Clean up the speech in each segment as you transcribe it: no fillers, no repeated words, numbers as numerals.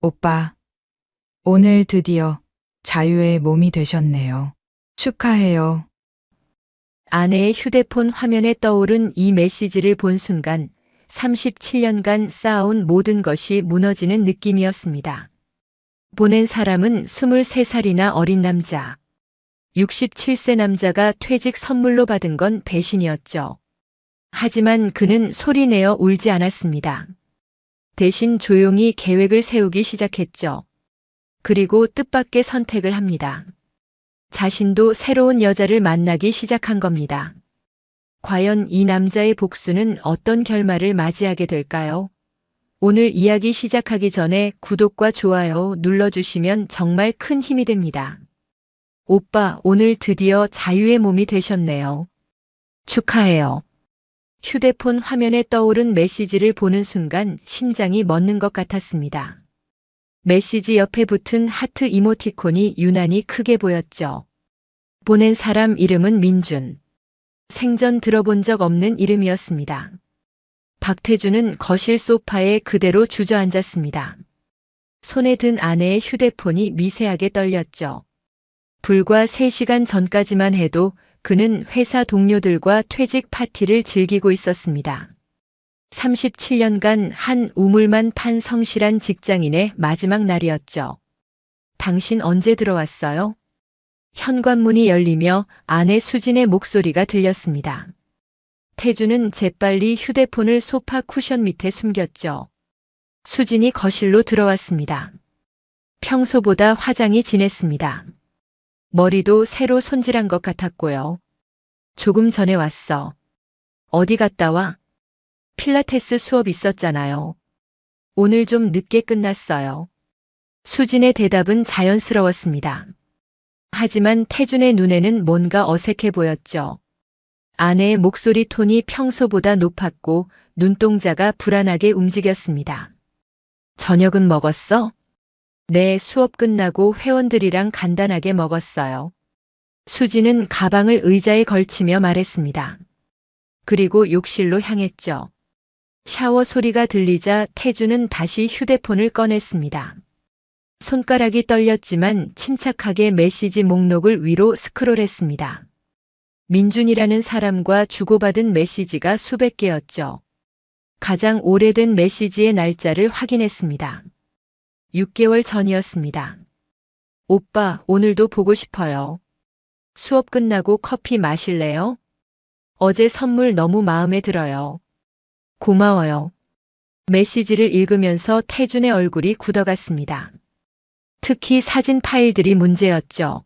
오빠, 오늘 드디어 자유의 몸이 되셨네요. 축하해요. 아내의 휴대폰 화면에 떠오른 이 메시지를 본 순간 37년간 쌓아온 모든 것이 무너지는 느낌이었습니다. 보낸 사람은 23살이나 어린 남자. 67세 남자가 퇴직 선물로 받은 건 배신이었죠. 하지만 그는 소리내어 울지 않았습니다. 대신 조용히 계획을 세우기 시작했죠. 그리고 뜻밖의 선택을 합니다. 자신도 새로운 여자를 만나기 시작한 겁니다. 과연 이 남자의 복수는 어떤 결말을 맞이하게 될까요? 오늘 이야기 시작하기 전에 구독과 좋아요 눌러주시면 정말 큰 힘이 됩니다. 오빠, 오늘 드디어 자유의 몸이 되셨네요. 축하해요. 휴대폰 화면에 떠오른 메시지를 보는 순간 심장이 멎는 것 같았습니다. 메시지 옆에 붙은 하트 이모티콘이 유난히 크게 보였죠. 보낸 사람 이름은 민준. 생전 들어본 적 없는 이름이었습니다. 박태준은 거실 소파에 그대로 주저앉았습니다. 손에 든 아내의 휴대폰이 미세하게 떨렸죠. 불과 3시간 전까지만 해도 그는 회사 동료들과 퇴직 파티를 즐기고 있었습니다. 37년간 한 우물만 판 성실한 직장인의 마지막 날이었죠. 당신 언제 들어왔어요? 현관문이 열리며 아내 수진의 목소리가 들렸습니다. 태주는 재빨리 휴대폰을 소파 쿠션 밑에 숨겼죠. 수진이 거실로 들어왔습니다. 평소보다 화장이 진했습니다. 머리도 새로 손질한 것 같았고요. 조금 전에 왔어. 어디 갔다 와? 필라테스 수업 있었잖아요. 오늘 좀 늦게 끝났어요. 수진의 대답은 자연스러웠습니다. 하지만 태준의 눈에는 뭔가 어색해 보였죠. 아내의 목소리 톤이 평소보다 높았고 눈동자가 불안하게 움직였습니다. 저녁은 먹었어? 네, 수업 끝나고 회원들이랑 간단하게 먹었어요. 수진은 가방을 의자에 걸치며 말했습니다. 그리고 욕실로 향했죠. 샤워 소리가 들리자 태주는 다시 휴대폰을 꺼냈습니다. 손가락이 떨렸지만 침착하게 메시지 목록을 위로 스크롤했습니다. 민준이라는 사람과 주고받은 메시지가 수백 개였죠. 가장 오래된 메시지의 날짜를 확인했습니다. 6개월 전이었습니다. 오빠, 오늘도 보고 싶어요. 수업 끝나고 커피 마실래요? 어제 선물 너무 마음에 들어요. 고마워요. 메시지를 읽으면서 태준의 얼굴이 굳어갔습니다. 특히 사진 파일들이 문제였죠.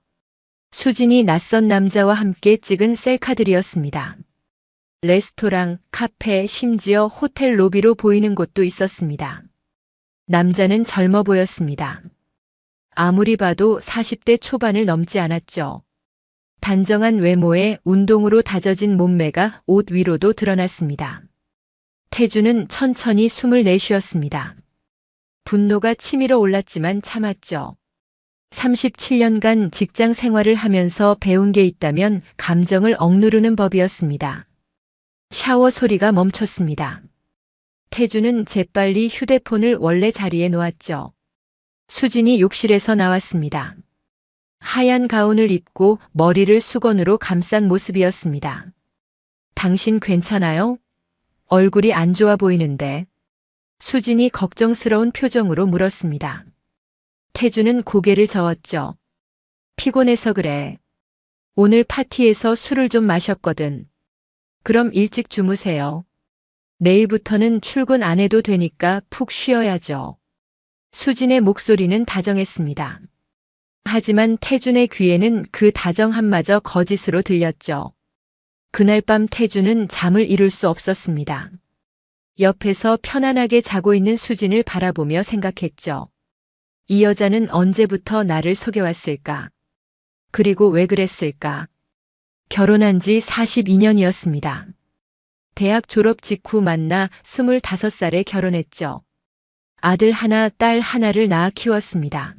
수진이 낯선 남자와 함께 찍은 셀카들이었습니다. 레스토랑, 카페, 심지어 호텔 로비로 보이는 곳도 있었습니다. 남자는 젊어 보였습니다. 아무리 봐도 40대 초반을 넘지 않았죠. 단정한 외모에 운동으로 다져진 몸매가 옷 위로도 드러났습니다. 태주는 천천히 숨을 내쉬었습니다. 분노가 치밀어 올랐지만 참았죠. 37년간 직장 생활을 하면서 배운 게 있다면 감정을 억누르는 법이었습니다. 샤워 소리가 멈췄습니다. 태주는 재빨리 휴대폰을 원래 자리에 놓았죠. 수진이 욕실에서 나왔습니다. 하얀 가운을 입고 머리를 수건으로 감싼 모습이었습니다. 당신 괜찮아요? 얼굴이 안 좋아 보이는데. 수진이 걱정스러운 표정으로 물었습니다. 태주는 고개를 저었죠. 피곤해서 그래. 오늘 파티에서 술을 좀 마셨거든. 그럼 일찍 주무세요. 내일부터는 출근 안 해도 되니까 푹 쉬어야죠. 수진의 목소리는 다정했습니다. 하지만 태준의 귀에는 그 다정함마저 거짓으로 들렸죠. 그날 밤 태준은 잠을 이룰 수 없었습니다. 옆에서 편안하게 자고 있는 수진을 바라보며 생각했죠. 이 여자는 언제부터 나를 속여왔을까? 그리고 왜 그랬을까? 결혼한 지 42년이었습니다. 대학 졸업 직후 만나 25살에 결혼했죠. 아들 하나, 딸 하나를 낳아 키웠습니다.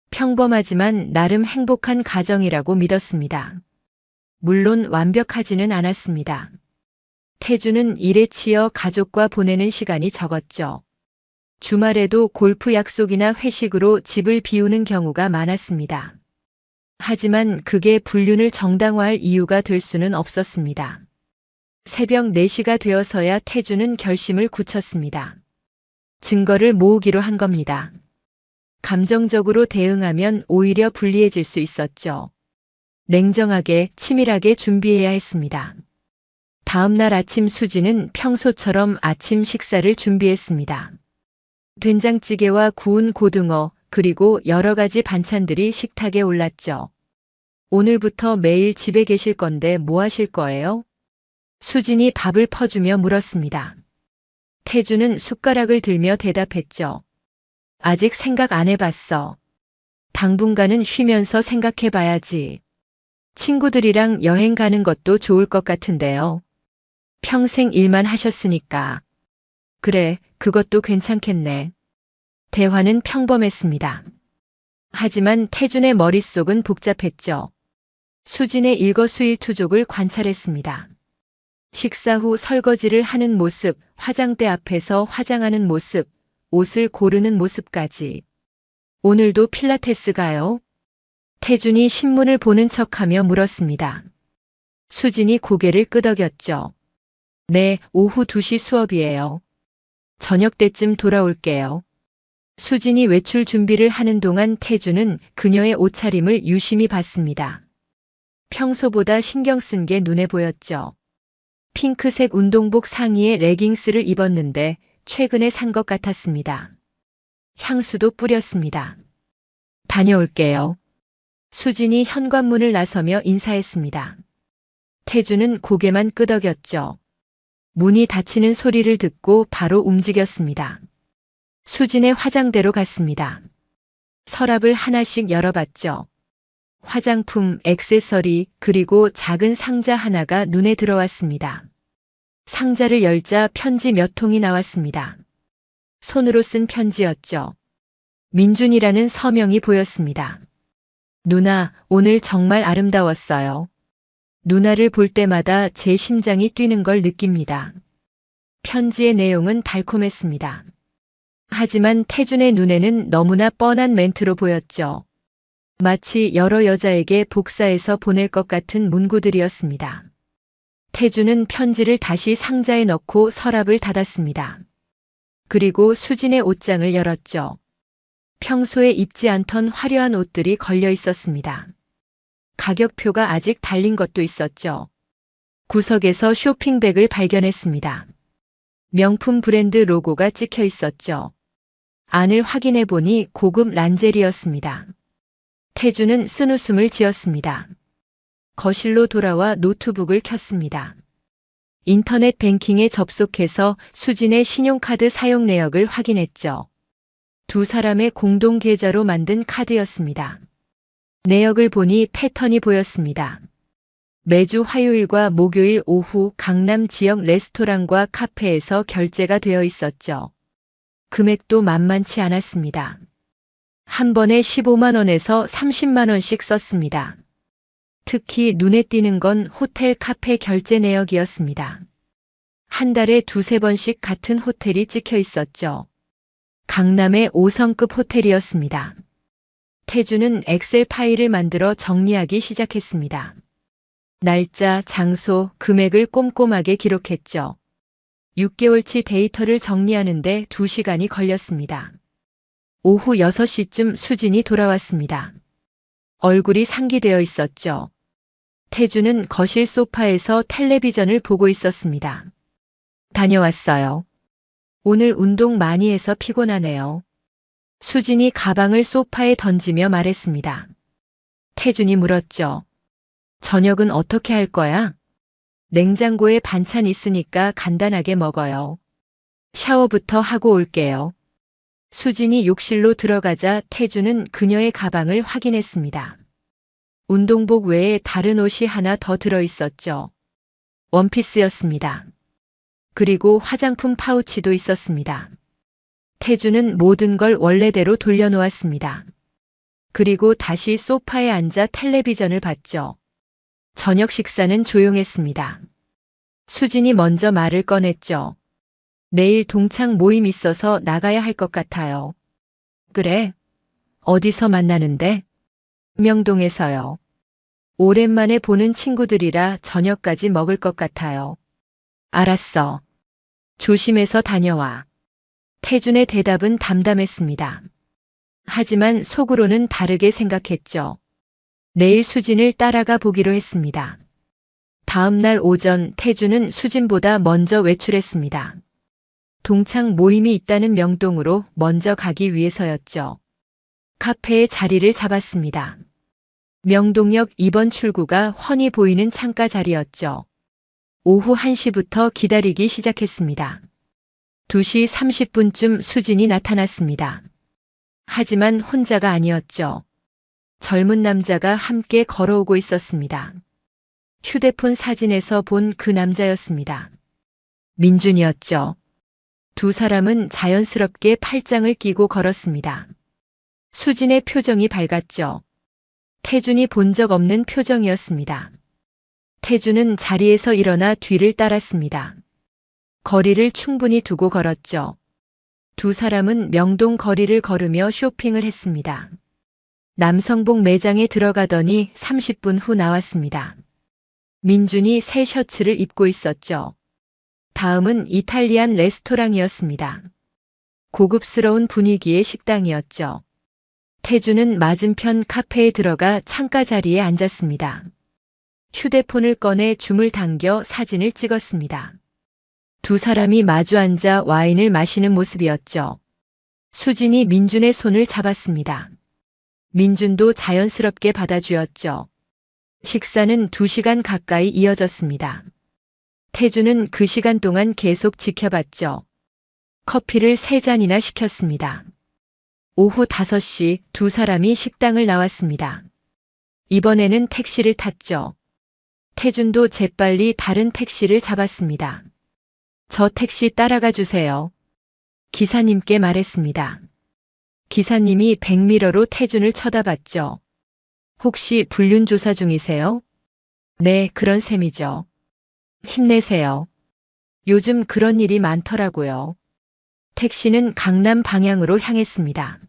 평범하지만 나름 행복한 가정이라고 믿었습니다. 물론 완벽하지는 않았습니다. 태주는 일에 치여 가족과 보내는 시간이 적었죠. 주말에도 골프 약속이나 회식으로 집을 비우는 경우가 많았습니다. 하지만 그게 불륜을 정당화할 이유가 될 수는 없었습니다. 새벽 4시가 되어서야 태주는 결심을 굳혔습니다. 증거를 모으기로 한 겁니다. 감정적으로 대응하면 오히려 불리해질 수 있었죠. 냉정하게, 치밀하게 준비해야 했습니다. 다음 날 아침 수지는 평소처럼 아침 식사를 준비했습니다. 된장찌개와 구운 고등어, 그리고 여러 가지 반찬들이 식탁에 올랐죠. 오늘부터 매일 집에 계실 건데 뭐 하실 거예요? 수진이 밥을 퍼주며 물었습니다. 태주는 숟가락을 들며 대답했죠. 아직 생각 안 해봤어. 당분간은 쉬면서 생각해봐야지. 친구들이랑 여행 가는 것도 좋을 것 같은데요. 평생 일만 하셨으니까. 그래, 그것도 괜찮겠네. 대화는 평범했습니다. 하지만 태준의 머릿속은 복잡했죠. 수진의 일거수일투족을 관찰했습니다. 식사 후 설거지를 하는 모습, 화장대 앞에서 화장하는 모습, 옷을 고르는 모습까지. 오늘도 필라테스 가요? 태준이 신문을 보는 척하며 물었습니다. 수진이 고개를 끄덕였죠. 네, 오후 2시 수업이에요. 저녁 때쯤 돌아올게요. 수진이 외출 준비를 하는 동안 태주는 그녀의 옷차림을 유심히 봤습니다. 평소보다 신경 쓴 게 눈에 보였죠. 핑크색 운동복 상의에 레깅스를 입었는데 최근에 산 것 같았습니다. 향수도 뿌렸습니다. 다녀올게요. 수진이 현관문을 나서며 인사했습니다. 태주는 고개만 끄덕였죠. 문이 닫히는 소리를 듣고 바로 움직였습니다. 수진의 화장대로 갔습니다. 서랍을 하나씩 열어봤죠. 화장품, 액세서리, 그리고 작은 상자 하나가 눈에 들어왔습니다. 상자를 열자 편지 몇 통이 나왔습니다. 손으로 쓴 편지였죠. 민준이라는 서명이 보였습니다. 누나, 오늘 정말 아름다웠어요. 누나를 볼 때마다 제 심장이 뛰는 걸 느낍니다. 편지의 내용은 달콤했습니다. 하지만 태준의 눈에는 너무나 뻔한 멘트로 보였죠. 마치 여러 여자에게 복사해서 보낼 것 같은 문구들이었습니다. 태준은 편지를 다시 상자에 넣고 서랍을 닫았습니다. 그리고 수진의 옷장을 열었죠. 평소에 입지 않던 화려한 옷들이 걸려 있었습니다. 가격표가 아직 달린 것도 있었죠. 구석에서 쇼핑백을 발견했습니다. 명품 브랜드 로고가 찍혀 있었죠. 안을 확인해 보니 고급 란제리였습니다. 태주는 쓴웃음을 지었습니다. 거실로 돌아와 노트북을 켰습니다. 인터넷 뱅킹에 접속해서 수진의 신용카드 사용 내역을 확인했죠. 두 사람의 공동 계좌로 만든 카드였습니다. 내역을 보니 패턴이 보였습니다. 매주 화요일과 목요일 오후 강남 지역 레스토랑과 카페에서 결제가 되어 있었죠. 금액도 만만치 않았습니다. 한 번에 15만 원에서 30만 원씩 썼습니다. 특히 눈에 띄는 건 호텔 카페 결제 내역이었습니다. 한 달에 2~3번씩 같은 호텔이 찍혀 있었죠. 강남의 5성급 호텔이었습니다. 태주는 엑셀 파일을 만들어 정리하기 시작했습니다. 날짜, 장소, 금액을 꼼꼼하게 기록했죠. 6개월치 데이터를 정리하는데 2시간이 걸렸습니다. 오후 6시쯤 수진이 돌아왔습니다. 얼굴이 상기되어 있었죠. 태주는 거실 소파에서 텔레비전을 보고 있었습니다. 다녀왔어요. 오늘 운동 많이 해서 피곤하네요. 수진이 가방을 소파에 던지며 말했습니다. 태준이 물었죠. 저녁은 어떻게 할 거야? 냉장고에 반찬 있으니까 간단하게 먹어요. 샤워부터 하고 올게요. 수진이 욕실로 들어가자 태주는 그녀의 가방을 확인했습니다. 운동복 외에 다른 옷이 하나 더 들어있었죠. 원피스였습니다. 그리고 화장품 파우치도 있었습니다. 태주는 모든 걸 원래대로 돌려놓았습니다. 그리고 다시 소파에 앉아 텔레비전을 봤죠. 저녁 식사는 조용했습니다. 수진이 먼저 말을 꺼냈죠. 내일 동창 모임 있어서 나가야 할 것 같아요. 그래? 어디서 만나는데? 명동에서요. 오랜만에 보는 친구들이라 저녁까지 먹을 것 같아요. 알았어. 조심해서 다녀와. 태준의 대답은 담담했습니다. 하지만 속으로는 다르게 생각했죠. 내일 수진을 따라가 보기로 했습니다. 다음 날 오전 태준은 수진보다 먼저 외출했습니다. 동창 모임이 있다는 명동으로 먼저 가기 위해서였죠. 카페에 자리를 잡았습니다. 명동역 2번 출구가 훤히 보이는 창가 자리였죠. 오후 1시부터 기다리기 시작했습니다. 2시 30분쯤 수진이 나타났습니다. 하지만 혼자가 아니었죠. 젊은 남자가 함께 걸어오고 있었습니다. 휴대폰 사진에서 본 그 남자였습니다. 민준이었죠. 두 사람은 자연스럽게 팔짱을 끼고 걸었습니다. 수진의 표정이 밝았죠. 태준이 본 적 없는 표정이었습니다. 태준은 자리에서 일어나 뒤를 따랐습니다. 거리를 충분히 두고 걸었죠. 두 사람은 명동 거리를 걸으며 쇼핑을 했습니다. 남성복 매장에 들어가더니 30분 후 나왔습니다. 민준이 새 셔츠를 입고 있었죠. 다음은 이탈리안 레스토랑이었습니다. 고급스러운 분위기의 식당이었죠. 태준은 맞은편 카페에 들어가 창가 자리에 앉았습니다. 휴대폰을 꺼내 줌을 당겨 사진을 찍었습니다. 두 사람이 마주 앉아 와인을 마시는 모습이었죠. 수진이 민준의 손을 잡았습니다. 민준도 자연스럽게 받아주었죠. 식사는 2시간 가까이 이어졌습니다. 태준은 그 시간 동안 계속 지켜봤죠. 커피를 3잔이나 시켰습니다. 오후 5시 두 사람이 식당을 나왔습니다. 이번에는 택시를 탔죠. 태준도 재빨리 다른 택시를 잡았습니다. 저 택시 따라가 주세요. 기사님께 말했습니다. 기사님이 백미러로 태준을 쳐다봤죠. 혹시 불륜 조사 중이세요? 네, 그런 셈이죠. 힘내세요. 요즘 그런 일이 많더라고요. 택시는 강남 방향으로 향했습니다.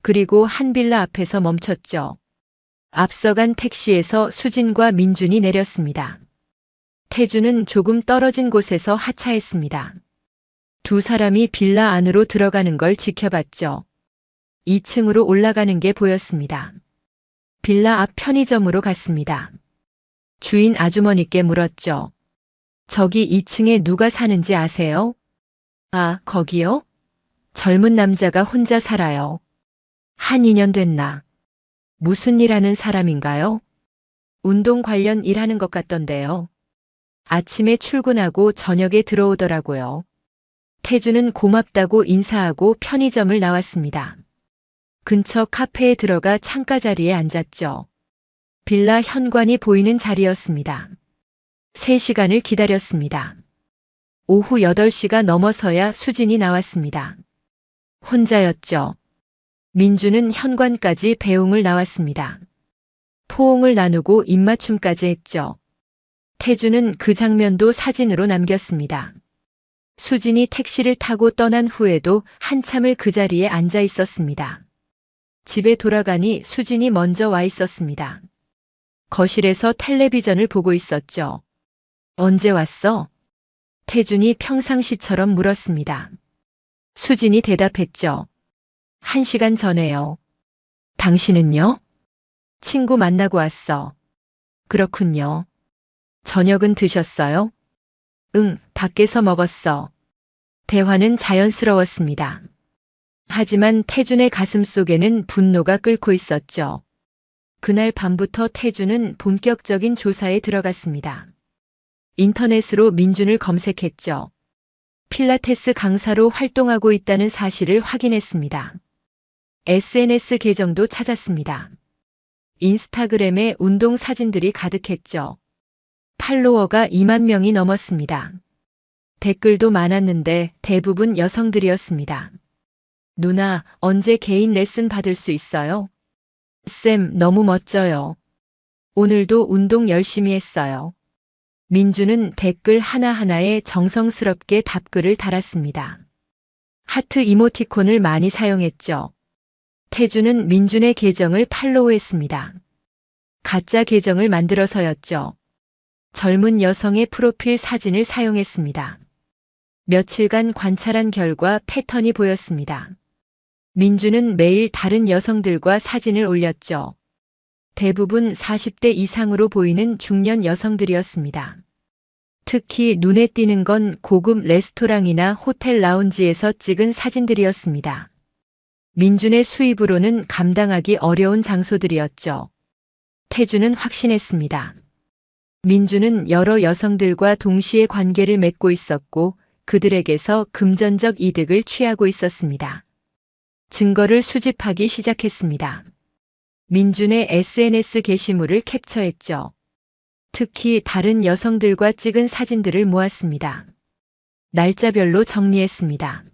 그리고 한 빌라 앞에서 멈췄죠. 앞서간 택시에서 수진과 민준이 내렸습니다. 태준은 조금 떨어진 곳에서 하차했습니다. 두 사람이 빌라 안으로 들어가는 걸 지켜봤죠. 2층으로 올라가는 게 보였습니다. 빌라 앞 편의점으로 갔습니다. 주인 아주머니께 물었죠. 저기 2층에 누가 사는지 아세요? 아, 거기요? 젊은 남자가 혼자 살아요. 한 2년 됐나? 무슨 일 하는 사람인가요? 운동 관련 일 하는 것 같던데요. 아침에 출근하고 저녁에 들어오더라고요. 태준은 고맙다고 인사하고 편의점을 나왔습니다. 근처 카페에 들어가 창가 자리에 앉았죠. 빌라 현관이 보이는 자리였습니다. 3시간을 기다렸습니다. 오후 8시가 넘어서야 수진이 나왔습니다. 혼자였죠. 민주는 현관까지 배웅을 나왔습니다. 포옹을 나누고 입맞춤까지 했죠. 태준은 그 장면도 사진으로 남겼습니다. 수진이 택시를 타고 떠난 후에도 한참을 그 자리에 앉아 있었습니다. 집에 돌아가니 수진이 먼저 와 있었습니다. 거실에서 텔레비전을 보고 있었죠. 언제 왔어? 태준이 평상시처럼 물었습니다. 수진이 대답했죠. 1시간 전에요. 당신은요? 친구 만나고 왔어. 그렇군요. 저녁은 드셨어요? 응, 밖에서 먹었어. 대화는 자연스러웠습니다. 하지만 태준의 가슴 속에는 분노가 끓고 있었죠. 그날 밤부터 태준은 본격적인 조사에 들어갔습니다. 인터넷으로 민준을 검색했죠. 필라테스 강사로 활동하고 있다는 사실을 확인했습니다. SNS 계정도 찾았습니다. 인스타그램에 운동 사진들이 가득했죠. 팔로워가 2만 명이 넘었습니다. 댓글도 많았는데 대부분 여성들이었습니다. 누나, 언제 개인 레슨 받을 수 있어요? 쌤, 너무 멋져요. 오늘도 운동 열심히 했어요. 민주는 댓글 하나하나에 정성스럽게 답글을 달았습니다. 하트 이모티콘을 많이 사용했죠. 태주는 민준의 계정을 팔로우했습니다. 가짜 계정을 만들어서였죠. 젊은 여성의 프로필 사진을 사용했습니다. 며칠간 관찰한 결과 패턴이 보였습니다. 민주는 매일 다른 여성들과 사진을 올렸죠. 대부분 40대 이상으로 보이는 중년 여성들이었습니다. 특히 눈에 띄는 건 고급 레스토랑이나 호텔 라운지에서 찍은 사진들이었습니다. 민준의 수입으로는 감당하기 어려운 장소들이었죠. 태주는 확신했습니다. 민준은 여러 여성들과 동시에 관계를 맺고 있었고 그들에게서 금전적 이득을 취하고 있었습니다. 증거를 수집하기 시작했습니다. 민준의 SNS 게시물을 캡처했죠. 특히 다른 여성들과 찍은 사진들을 모았습니다. 날짜별로 정리했습니다.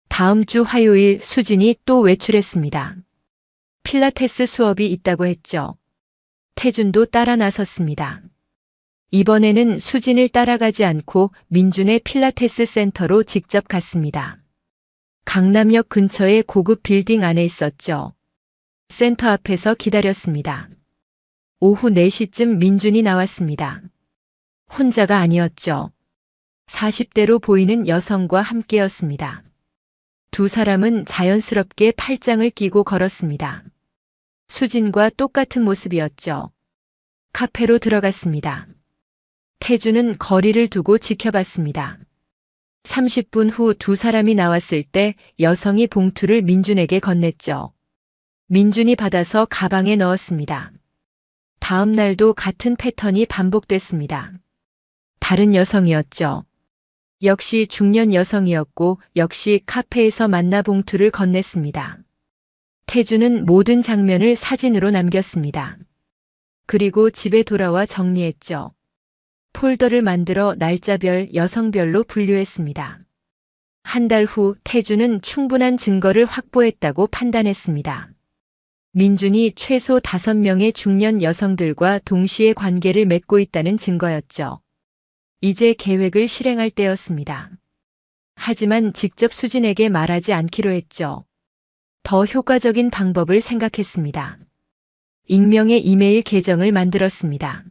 다음 주 화요일 수진이 또 외출했습니다. 필라테스 수업이 있다고 했죠. 태준도 따라 나섰습니다. 이번에는 수진을 따라가지 않고 민준의 필라테스 센터로 직접 갔습니다. 강남역 근처의 고급 빌딩 안에 있었죠. 센터 앞에서 기다렸습니다. 오후 4시쯤 민준이 나왔습니다. 혼자가 아니었죠. 40대로 보이는 여성과 함께였습니다. 두 사람은 자연스럽게 팔짱을 끼고 걸었습니다. 수진과 똑같은 모습이었죠. 카페로 들어갔습니다. 태주는 거리를 두고 지켜봤습니다. 30분 후 두 사람이 나왔을 때 여성이 봉투를 민준에게 건넸죠. 민준이 받아서 가방에 넣었습니다. 다음 날도 같은 패턴이 반복됐습니다. 다른 여성이었죠. 역시 중년 여성이었고 역시 카페에서 만나 봉투를 건넸습니다. 태주는 모든 장면을 사진으로 남겼습니다. 그리고 집에 돌아와 정리했죠. 폴더를 만들어 날짜별, 여성별로 분류했습니다. 한 달 후 태주는 충분한 증거를 확보했다고 판단했습니다. 민준이 최소 5명의 중년 여성들과 동시에 관계를 맺고 있다는 증거였죠. 이제 계획을 실행할 때였습니다. 하지만 직접 수진에게 말하지 않기로 했죠. 더 효과적인 방법을 생각했습니다. 익명의 이메일 계정을 만들었습니다.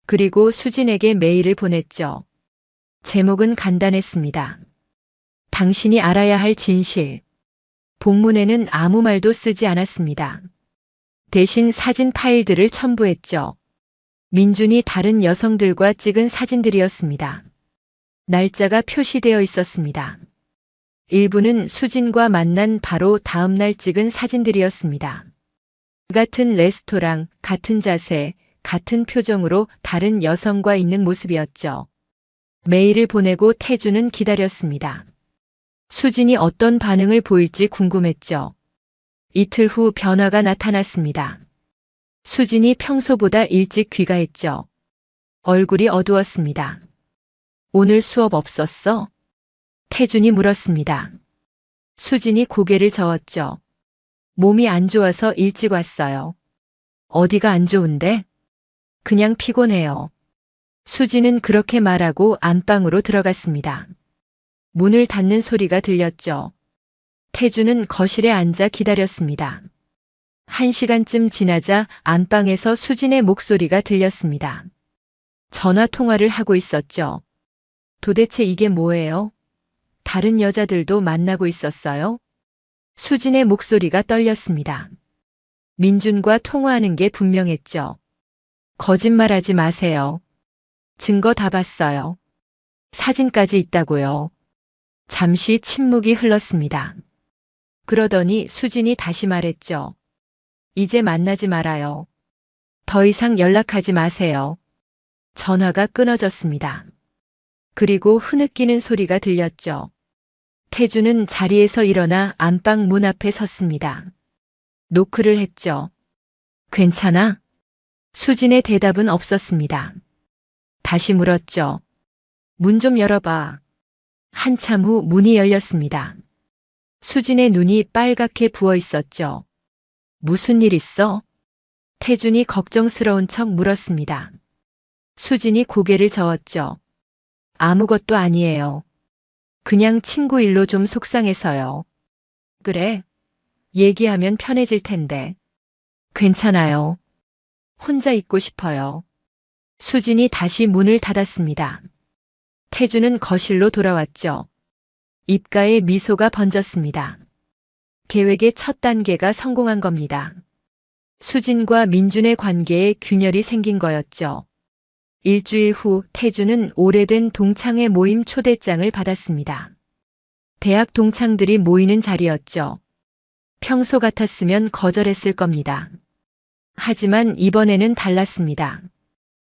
그리고 수진에게 메일을 보냈죠. 제목은 간단했습니다. 당신이 알아야 할 진실. 본문에는 아무 말도 쓰지 않았습니다. 대신 사진 파일들을 첨부했죠. 민준이 다른 여성들과 찍은 사진들이었습니다. 날짜가 표시되어 있었습니다. 일부는 수진과 만난 바로 다음 날 찍은 사진들이었습니다. 같은 레스토랑, 같은 자세, 같은 표정으로 다른 여성과 있는 모습이었죠. 메일을 보내고 태주는 기다렸습니다. 수진이 어떤 반응을 보일지 궁금했죠. 이틀 후 변화가 나타났습니다. 수진이 평소보다 일찍 귀가했죠. 얼굴이 어두웠습니다. 오늘 수업 없었어? 태준이 물었습니다. 수진이 고개를 저었죠. 몸이 안 좋아서 일찍 왔어요. 어디가 안 좋은데? 그냥 피곤해요. 수진은 그렇게 말하고 안방으로 들어갔습니다. 문을 닫는 소리가 들렸죠. 태주는 거실에 앉아 기다렸습니다. 1시간쯤 지나자 안방에서 수진의 목소리가 들렸습니다. 전화 통화를 하고 있었죠. 도대체 이게 뭐예요? 다른 여자들도 만나고 있었어요? 수진의 목소리가 떨렸습니다. 민준과 통화하는 게 분명했죠. 거짓말하지 마세요. 증거 다 봤어요. 사진까지 있다고요. 잠시 침묵이 흘렀습니다. 그러더니 수진이 다시 말했죠. 이제 만나지 말아요. 더 이상 연락하지 마세요. 전화가 끊어졌습니다. 그리고 흐느끼는 소리가 들렸죠. 태주는 자리에서 일어나 안방 문 앞에 섰습니다. 노크를 했죠. 괜찮아? 수진의 대답은 없었습니다. 다시 물었죠. 문 좀 열어봐. 한참 후 문이 열렸습니다. 수진의 눈이 빨갛게 부어 있었죠. 무슨 일 있어? 태준이 걱정스러운 척 물었습니다. 수진이 고개를 저었죠. 아무것도 아니에요. 그냥 친구 일로 좀 속상해서요. 그래. 얘기하면 편해질 텐데. 괜찮아요. 혼자 있고 싶어요. 수진이 다시 문을 닫았습니다. 태주는 거실로 돌아왔죠. 입가에 미소가 번졌습니다. 계획의 첫 단계가 성공한 겁니다. 수진과 민준의 관계에 균열이 생긴 거였죠. 일주일 후 태주는 오래된 동창회 모임 초대장을 받았습니다. 대학 동창들이 모이는 자리였죠. 평소 같았으면 거절했을 겁니다. 하지만 이번에는 달랐습니다.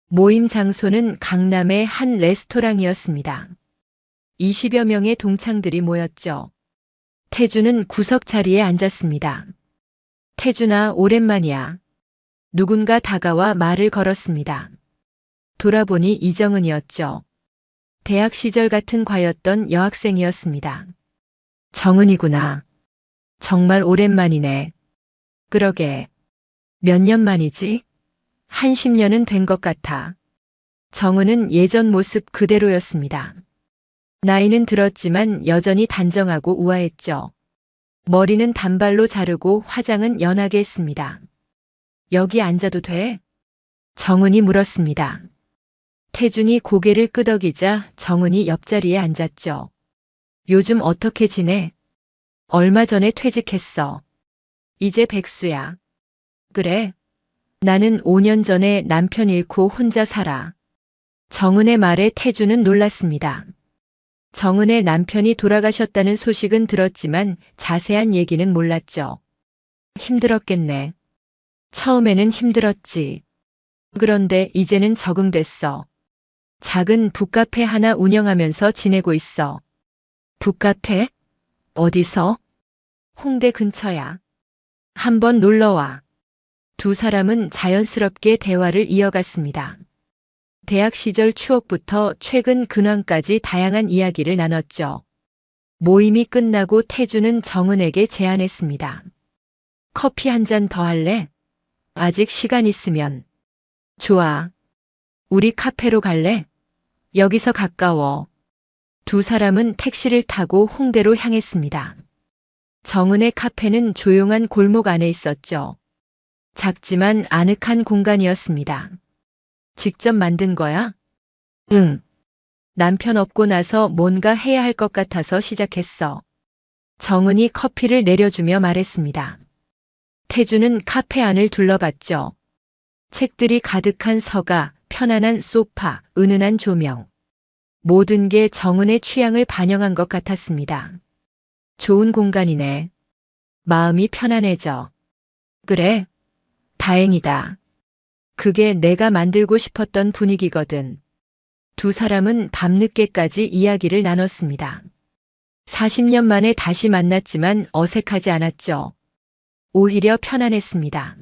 모임 장소는 강남의 한 레스토랑이었습니다. 20여 명의 동창들이 모였죠. 태주는 구석 자리에 앉았습니다. 태준아, 오랜만이야. 누군가 다가와 말을 걸었습니다. 돌아보니 이정은이었죠. 대학 시절 같은 과였던 여학생이었습니다. 정은이구나. 정말 오랜만이네. 그러게. 몇 년 만이지? 한 10년은 된 것 같아. 정은은 예전 모습 그대로였습니다. 나이는 들었지만 여전히 단정하고 우아했죠. 머리는 단발로 자르고 화장은 연하게 했습니다. 여기 앉아도 돼? 정은이 물었습니다. 태준이 고개를 끄덕이자 정은이 옆자리에 앉았죠. 요즘 어떻게 지내? 얼마 전에 퇴직했어. 이제 백수야. 그래? 나는 5년 전에 남편 잃고 혼자 살아. 정은의 말에 태준은 놀랐습니다. 정은의 남편이 돌아가셨다는 소식은 들었지만 자세한 얘기는 몰랐죠. 힘들었겠네. 처음에는 힘들었지. 그런데 이제는 적응됐어. 작은 북카페 하나 운영하면서 지내고 있어. 북카페? 어디서? 홍대 근처야. 한번 놀러와. 두 사람은 자연스럽게 대화를 이어갔습니다. 대학 시절 추억부터 최근 근황까지 다양한 이야기를 나눴죠. 모임이 끝나고 태주는 정은에게 제안했습니다. 커피 한 잔 더 할래? 아직 시간 있으면. 좋아. 우리 카페로 갈래? 여기서 가까워. 두 사람은 택시를 타고 홍대로 향했습니다. 정은의 카페는 조용한 골목 안에 있었죠. 작지만 아늑한 공간이었습니다. 직접 만든 거야? 응. 남편 없고 나서 뭔가 해야 할 것 같아서 시작했어. 정은이 커피를 내려주며 말했습니다. 태주는 카페 안을 둘러봤죠. 책들이 가득한 서가, 편안한 소파, 은은한 조명. 모든 게 정은의 취향을 반영한 것 같았습니다. 좋은 공간이네. 마음이 편안해져. 그래? 다행이다. 그게 내가 만들고 싶었던 분위기거든. 두 사람은 밤늦게까지 이야기를 나눴습니다. 40년 만에 다시 만났지만 어색하지 않았죠. 오히려 편안했습니다.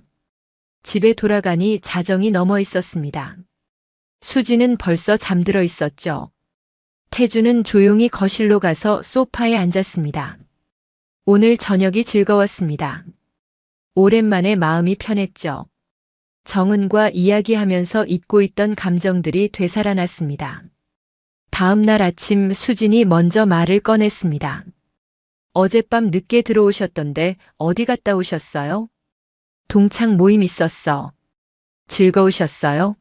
집에 돌아가니 자정이 넘어 있었습니다. 수지는 벌써 잠들어 있었죠. 태주는 조용히 거실로 가서 소파에 앉았습니다. 오늘 저녁이 즐거웠습니다. 오랜만에 마음이 편했죠. 정은과 이야기하면서 잊고 있던 감정들이 되살아났습니다. 다음 날 아침 수진이 먼저 말을 꺼냈습니다. 어젯밤 늦게 들어오셨던데 어디 갔다 오셨어요? 동창 모임 있었어. 즐거우셨어요?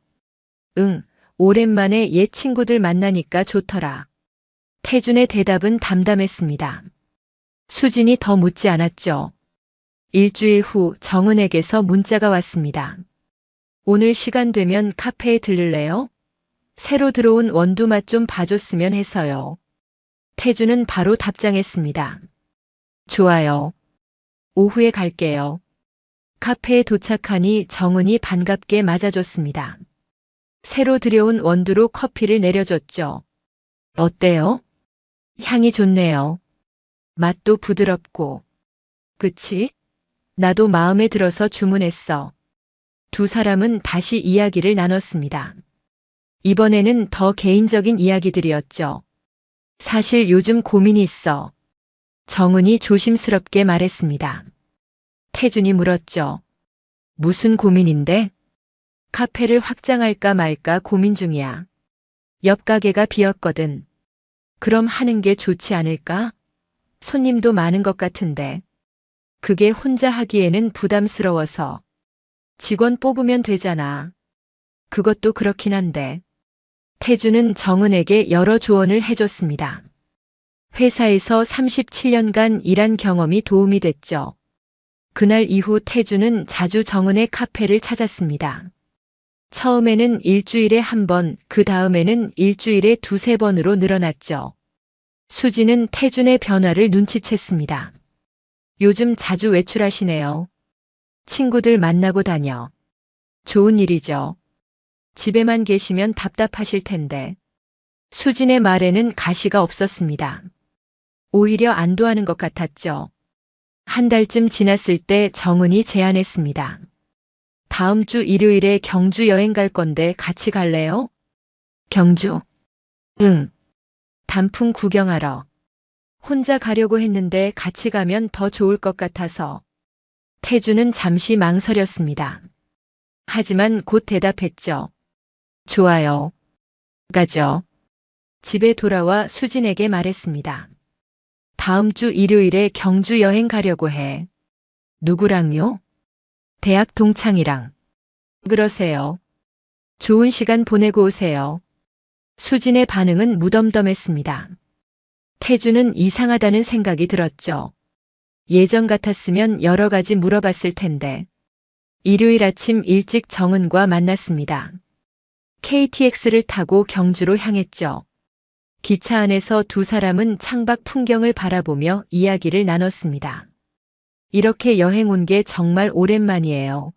응, 오랜만에 옛 친구들 만나니까 좋더라. 태준의 대답은 담담했습니다. 수진이 더 묻지 않았죠. 일주일 후 정은에게서 문자가 왔습니다. 오늘 시간 되면 카페에 들를래요? 새로 들어온 원두 맛 좀 봐줬으면 해서요. 태주는 바로 답장했습니다. 좋아요. 오후에 갈게요. 카페에 도착하니 정은이 반갑게 맞아줬습니다. 새로 들여온 원두로 커피를 내려줬죠. 어때요? 향이 좋네요. 맛도 부드럽고. 그치? 나도 마음에 들어서 주문했어. 두 사람은 다시 이야기를 나눴습니다. 이번에는 더 개인적인 이야기들이었죠. 사실 요즘 고민이 있어. 정은이 조심스럽게 말했습니다. 태준이 물었죠. 무슨 고민인데? 카페를 확장할까 말까 고민 중이야. 옆 가게가 비었거든. 그럼 하는 게 좋지 않을까? 손님도 많은 것 같은데. 그게 혼자 하기에는 부담스러워서. 직원 뽑으면 되잖아. 그것도 그렇긴 한데. 태주는 정은에게 여러 조언을 해줬습니다. 회사에서 37년간 일한 경험이 도움이 됐죠. 그날 이후 태주는 자주 정은의 카페를 찾았습니다. 처음에는 일주일에 한 번, 그 다음에는 일주일에 두세 번으로 늘어났죠. 수지는 태준의 변화를 눈치챘습니다. 요즘 자주 외출하시네요. 친구들 만나고 다녀. 좋은 일이죠. 집에만 계시면 답답하실 텐데. 수진의 말에는 가시가 없었습니다. 오히려 안도하는 것 같았죠. 한 달쯤 지났을 때 정은이 제안했습니다. 다음 주 일요일에 경주 여행 갈 건데 같이 갈래요? 경주? 응. 단풍 구경하러. 혼자 가려고 했는데 같이 가면 더 좋을 것 같아서. 태주는 잠시 망설였습니다. 하지만 곧 대답했죠. 좋아요. 가죠. 집에 돌아와 수진에게 말했습니다. 다음 주 일요일에 경주 여행 가려고 해. 누구랑요? 대학 동창이랑. 그러세요. 좋은 시간 보내고 오세요. 수진의 반응은 무덤덤했습니다. 태주는 이상하다는 생각이 들었죠. 예전 같았으면 여러 가지 물어봤을 텐데. 일요일 아침 일찍 정은과 만났습니다. KTX를 타고 경주로 향했죠. 기차 안에서 두 사람은 창밖 풍경을 바라보며 이야기를 나눴습니다. 이렇게 여행 온 게 정말 오랜만이에요.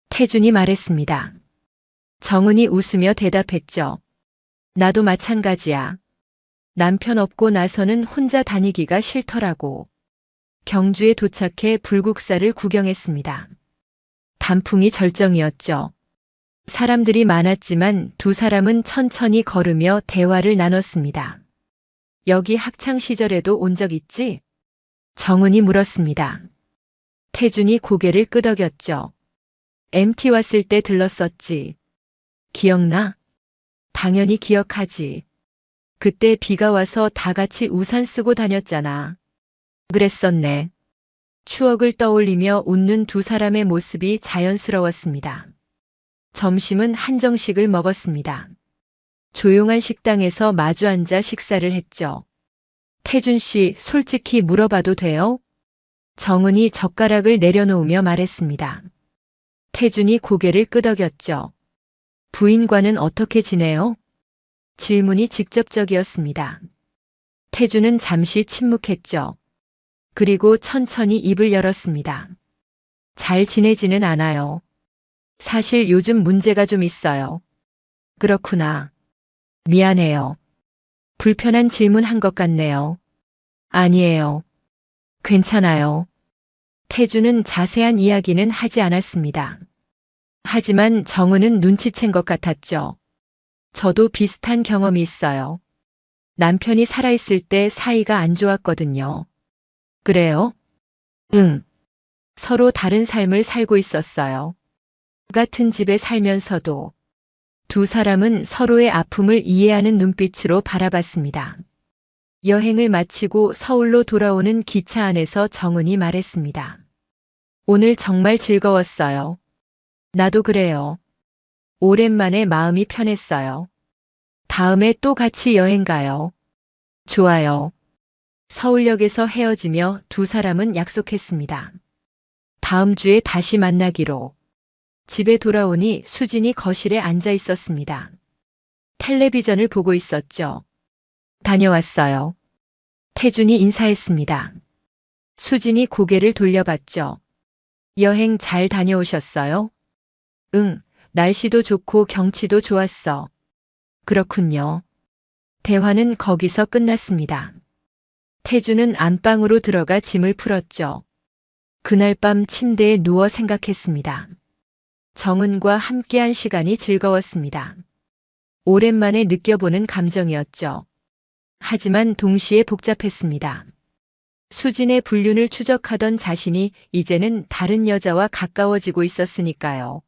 태준이 말했습니다. 정은이 웃으며 대답했죠. 나도 마찬가지야. 남편 없고 나서는 혼자 다니기가 싫더라고. 경주에 도착해 불국사를 구경했습니다. 단풍이 절정이었죠. 사람들이 많았지만 두 사람은 천천히 걸으며 대화를 나눴습니다. 여기 학창 시절에도 온 적 있지? 정은이 물었습니다. 태준이 고개를 끄덕였죠. MT 왔을 때 들렀었지. 기억나? 당연히 기억하지. 그때 비가 와서 다 같이 우산 쓰고 다녔잖아. 그랬었네. 추억을 떠올리며 웃는 두 사람의 모습이 자연스러웠습니다. 점심은 한정식을 먹었습니다. 조용한 식당에서 마주 앉아 식사를 했죠. 태준 씨, 솔직히 물어봐도 돼요? 정은이 젓가락을 내려놓으며 말했습니다. 태준이 고개를 끄덕였죠. 부인과는 어떻게 지내요? 질문이 직접적이었습니다. 태준은 잠시 침묵했죠. 그리고 천천히 입을 열었습니다. 잘 지내지는 않아요. 사실 요즘 문제가 좀 있어요. 그렇구나. 미안해요. 불편한 질문 한 것 같네요. 아니에요. 괜찮아요. 태주는 자세한 이야기는 하지 않았습니다. 하지만 정은은 눈치챈 것 같았죠. 저도 비슷한 경험이 있어요. 남편이 살아있을 때 사이가 안 좋았거든요. 그래요? 응. 서로 다른 삶을 살고 있었어요. 같은 집에 살면서도 두 사람은 서로의 아픔을 이해하는 눈빛으로 바라봤습니다. 여행을 마치고 서울로 돌아오는 기차 안에서 정은이 말했습니다. 오늘 정말 즐거웠어요. 나도 그래요. 오랜만에 마음이 편했어요. 다음에 또 같이 여행 가요. 좋아요. 서울역에서 헤어지며 두 사람은 약속했습니다. 다음 주에 다시 만나기로. 집에 돌아오니 수진이 거실에 앉아 있었습니다. 텔레비전을 보고 있었죠. 다녀왔어요. 태준이 인사했습니다. 수진이 고개를 돌려봤죠. 여행 잘 다녀오셨어요? 응, 날씨도 좋고 경치도 좋았어. 그렇군요. 대화는 거기서 끝났습니다. 태준은 안방으로 들어가 짐을 풀었죠. 그날 밤 침대에 누워 생각했습니다. 정은과 함께한 시간이 즐거웠습니다. 오랜만에 느껴보는 감정이었죠. 하지만 동시에 복잡했습니다. 수진의 불륜을 추적하던 자신이 이제는 다른 여자와 가까워지고 있었으니까요.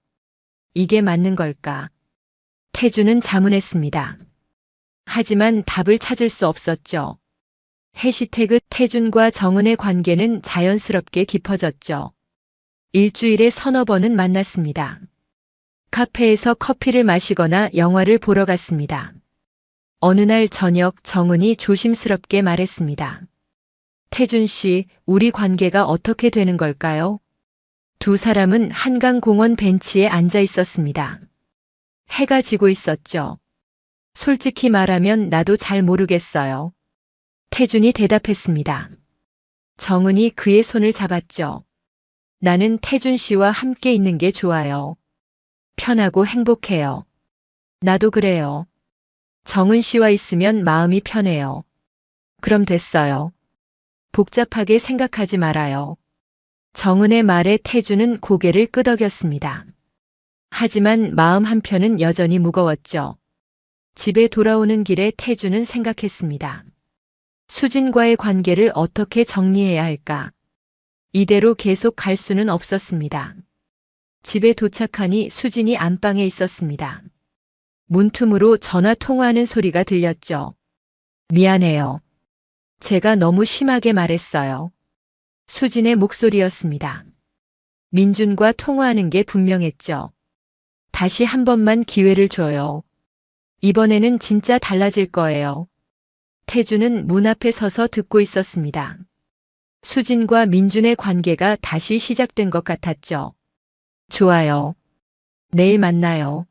이게 맞는 걸까? 태주는 자문했습니다. 하지만 답을 찾을 수 없었죠. 해시태그 태준과 정은의 관계는 자연스럽게 깊어졌죠. 일주일에 서너 번은 만났습니다. 카페에서 커피를 마시거나 영화를 보러 갔습니다. 어느 날 저녁 정은이 조심스럽게 말했습니다. 태준 씨, 우리 관계가 어떻게 되는 걸까요? 두 사람은 한강공원 벤치에 앉아 있었습니다. 해가 지고 있었죠. 솔직히 말하면 나도 잘 모르겠어요. 태준이 대답했습니다. 정은이 그의 손을 잡았죠. 나는 태준 씨와 함께 있는 게 좋아요. 편하고 행복해요. 나도 그래요. 정은 씨와 있으면 마음이 편해요. 그럼 됐어요. 복잡하게 생각하지 말아요. 정은의 말에 태준은 고개를 끄덕였습니다. 하지만 마음 한편은 여전히 무거웠죠. 집에 돌아오는 길에 태준은 생각했습니다. 수진과의 관계를 어떻게 정리해야 할까? 이대로 계속 갈 수는 없었습니다. 집에 도착하니 수진이 안방에 있었습니다. 문틈으로 전화 통화하는 소리가 들렸죠. 미안해요. 제가 너무 심하게 말했어요. 수진의 목소리였습니다. 민준과 통화하는 게 분명했죠. 다시 한 번만 기회를 줘요. 이번에는 진짜 달라질 거예요. 태주는 문 앞에 서서 듣고 있었습니다. 수진과 민준의 관계가 다시 시작된 것 같았죠. 좋아요. 내일 만나요.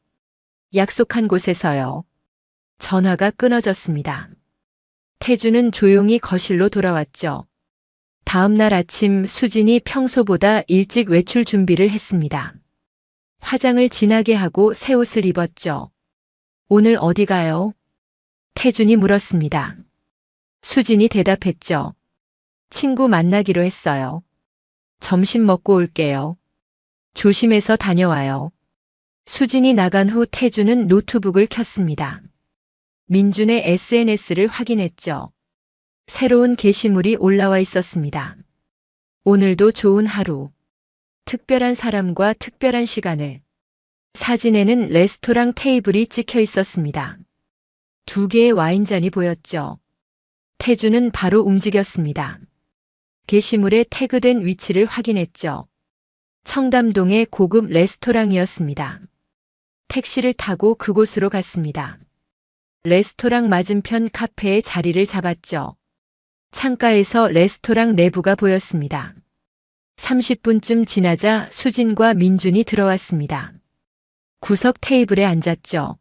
약속한 곳에서요. 전화가 끊어졌습니다. 태주는 조용히 거실로 돌아왔죠. 다음 날 아침 수진이 평소보다 일찍 외출 준비를 했습니다. 화장을 진하게 하고 새 옷을 입었죠. 오늘 어디 가요? 태준이 물었습니다. 수진이 대답했죠. 친구 만나기로 했어요. 점심 먹고 올게요. 조심해서 다녀와요. 수진이 나간 후 태준은 노트북을 켰습니다. 민준의 SNS를 확인했죠. 새로운 게시물이 올라와 있었습니다. 오늘도 좋은 하루. 특별한 사람과 특별한 시간을. 사진에는 레스토랑 테이블이 찍혀 있었습니다. 두 개의 와인잔이 보였죠. 태준은 바로 움직였습니다. 게시물에 태그된 위치를 확인했죠. 청담동의 고급 레스토랑이었습니다. 택시를 타고 그곳으로 갔습니다. 레스토랑 맞은편 카페에 자리를 잡았죠. 창가에서 레스토랑 내부가 보였습니다. 30분쯤 지나자 수진과 민준이 들어왔습니다. 구석 테이블에 앉았죠.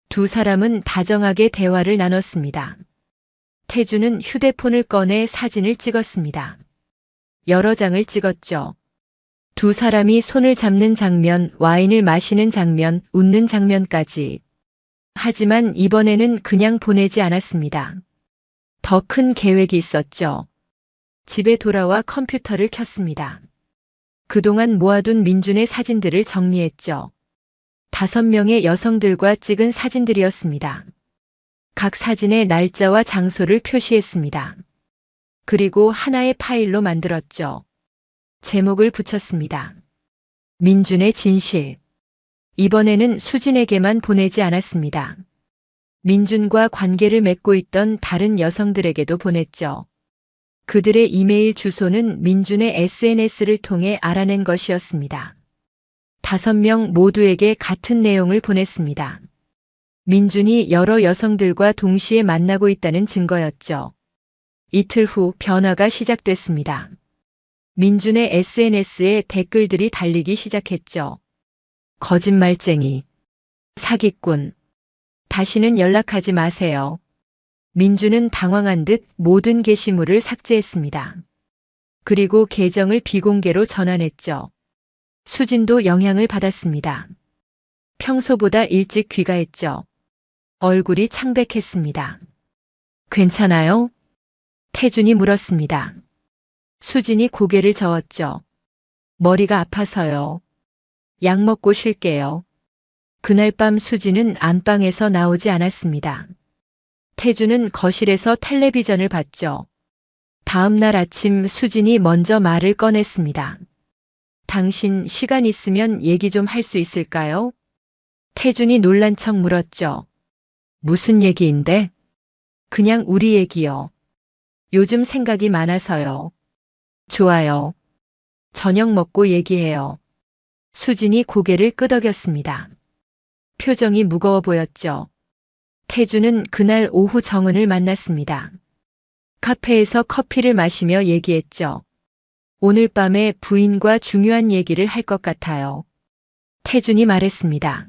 두 사람은 다정하게 대화를 나눴습니다. 태주는 휴대폰을 꺼내 사진을 찍었습니다. 여러 장을 찍었죠. 두 사람이 손을 잡는 장면, 와인을 마시는 장면, 웃는 장면까지. 하지만 이번에는 그냥 보내지 않았습니다. 더 큰 계획이 있었죠. 집에 돌아와 컴퓨터를 켰습니다. 그동안 모아둔 민준의 사진들을 정리했죠. 5명의 여성들과 찍은 사진들이었습니다. 각 사진의 날짜와 장소를 표시했습니다. 그리고 하나의 파일로 만들었죠. 제목을 붙였습니다. 민준의 진실. 이번에는 수진에게만 보내지 않았습니다. 민준과 관계를 맺고 있던 다른 여성들에게도 보냈죠. 그들의 이메일 주소는 민준의 SNS를 통해 알아낸 것이었습니다. 5명 모두에게 같은 내용을 보냈습니다. 민준이 여러 여성들과 동시에 만나고 있다는 증거였죠. 이틀 후 변화가 시작됐습니다. 민준의 SNS에 댓글들이 달리기 시작했죠. 거짓말쟁이, 사기꾼, 다시는 연락하지 마세요. 민준은 당황한 듯 모든 게시물을 삭제했습니다. 그리고 계정을 비공개로 전환했죠. 수진도 영향을 받았습니다. 평소보다 일찍 귀가했죠. 얼굴이 창백했습니다. 괜찮아요? 태준이 물었습니다. 수진이 고개를 저었죠. 머리가 아파서요. 약 먹고 쉴게요. 그날 밤 수진은 안방에서 나오지 않았습니다. 태준은 거실에서 텔레비전을 봤죠. 다음 날 아침 수진이 먼저 말을 꺼냈습니다. 당신 시간 있으면 얘기 좀 할 수 있을까요? 태준이 놀란 척 물었죠. 무슨 얘기인데? 그냥 우리 얘기요. 요즘 생각이 많아서요. 좋아요. 저녁 먹고 얘기해요. 수진이 고개를 끄덕였습니다. 표정이 무거워 보였죠. 태주는 그날 오후 정은을 만났습니다. 카페에서 커피를 마시며 얘기했죠. 오늘 밤에 부인과 중요한 얘기를 할 것 같아요. 태준이 말했습니다.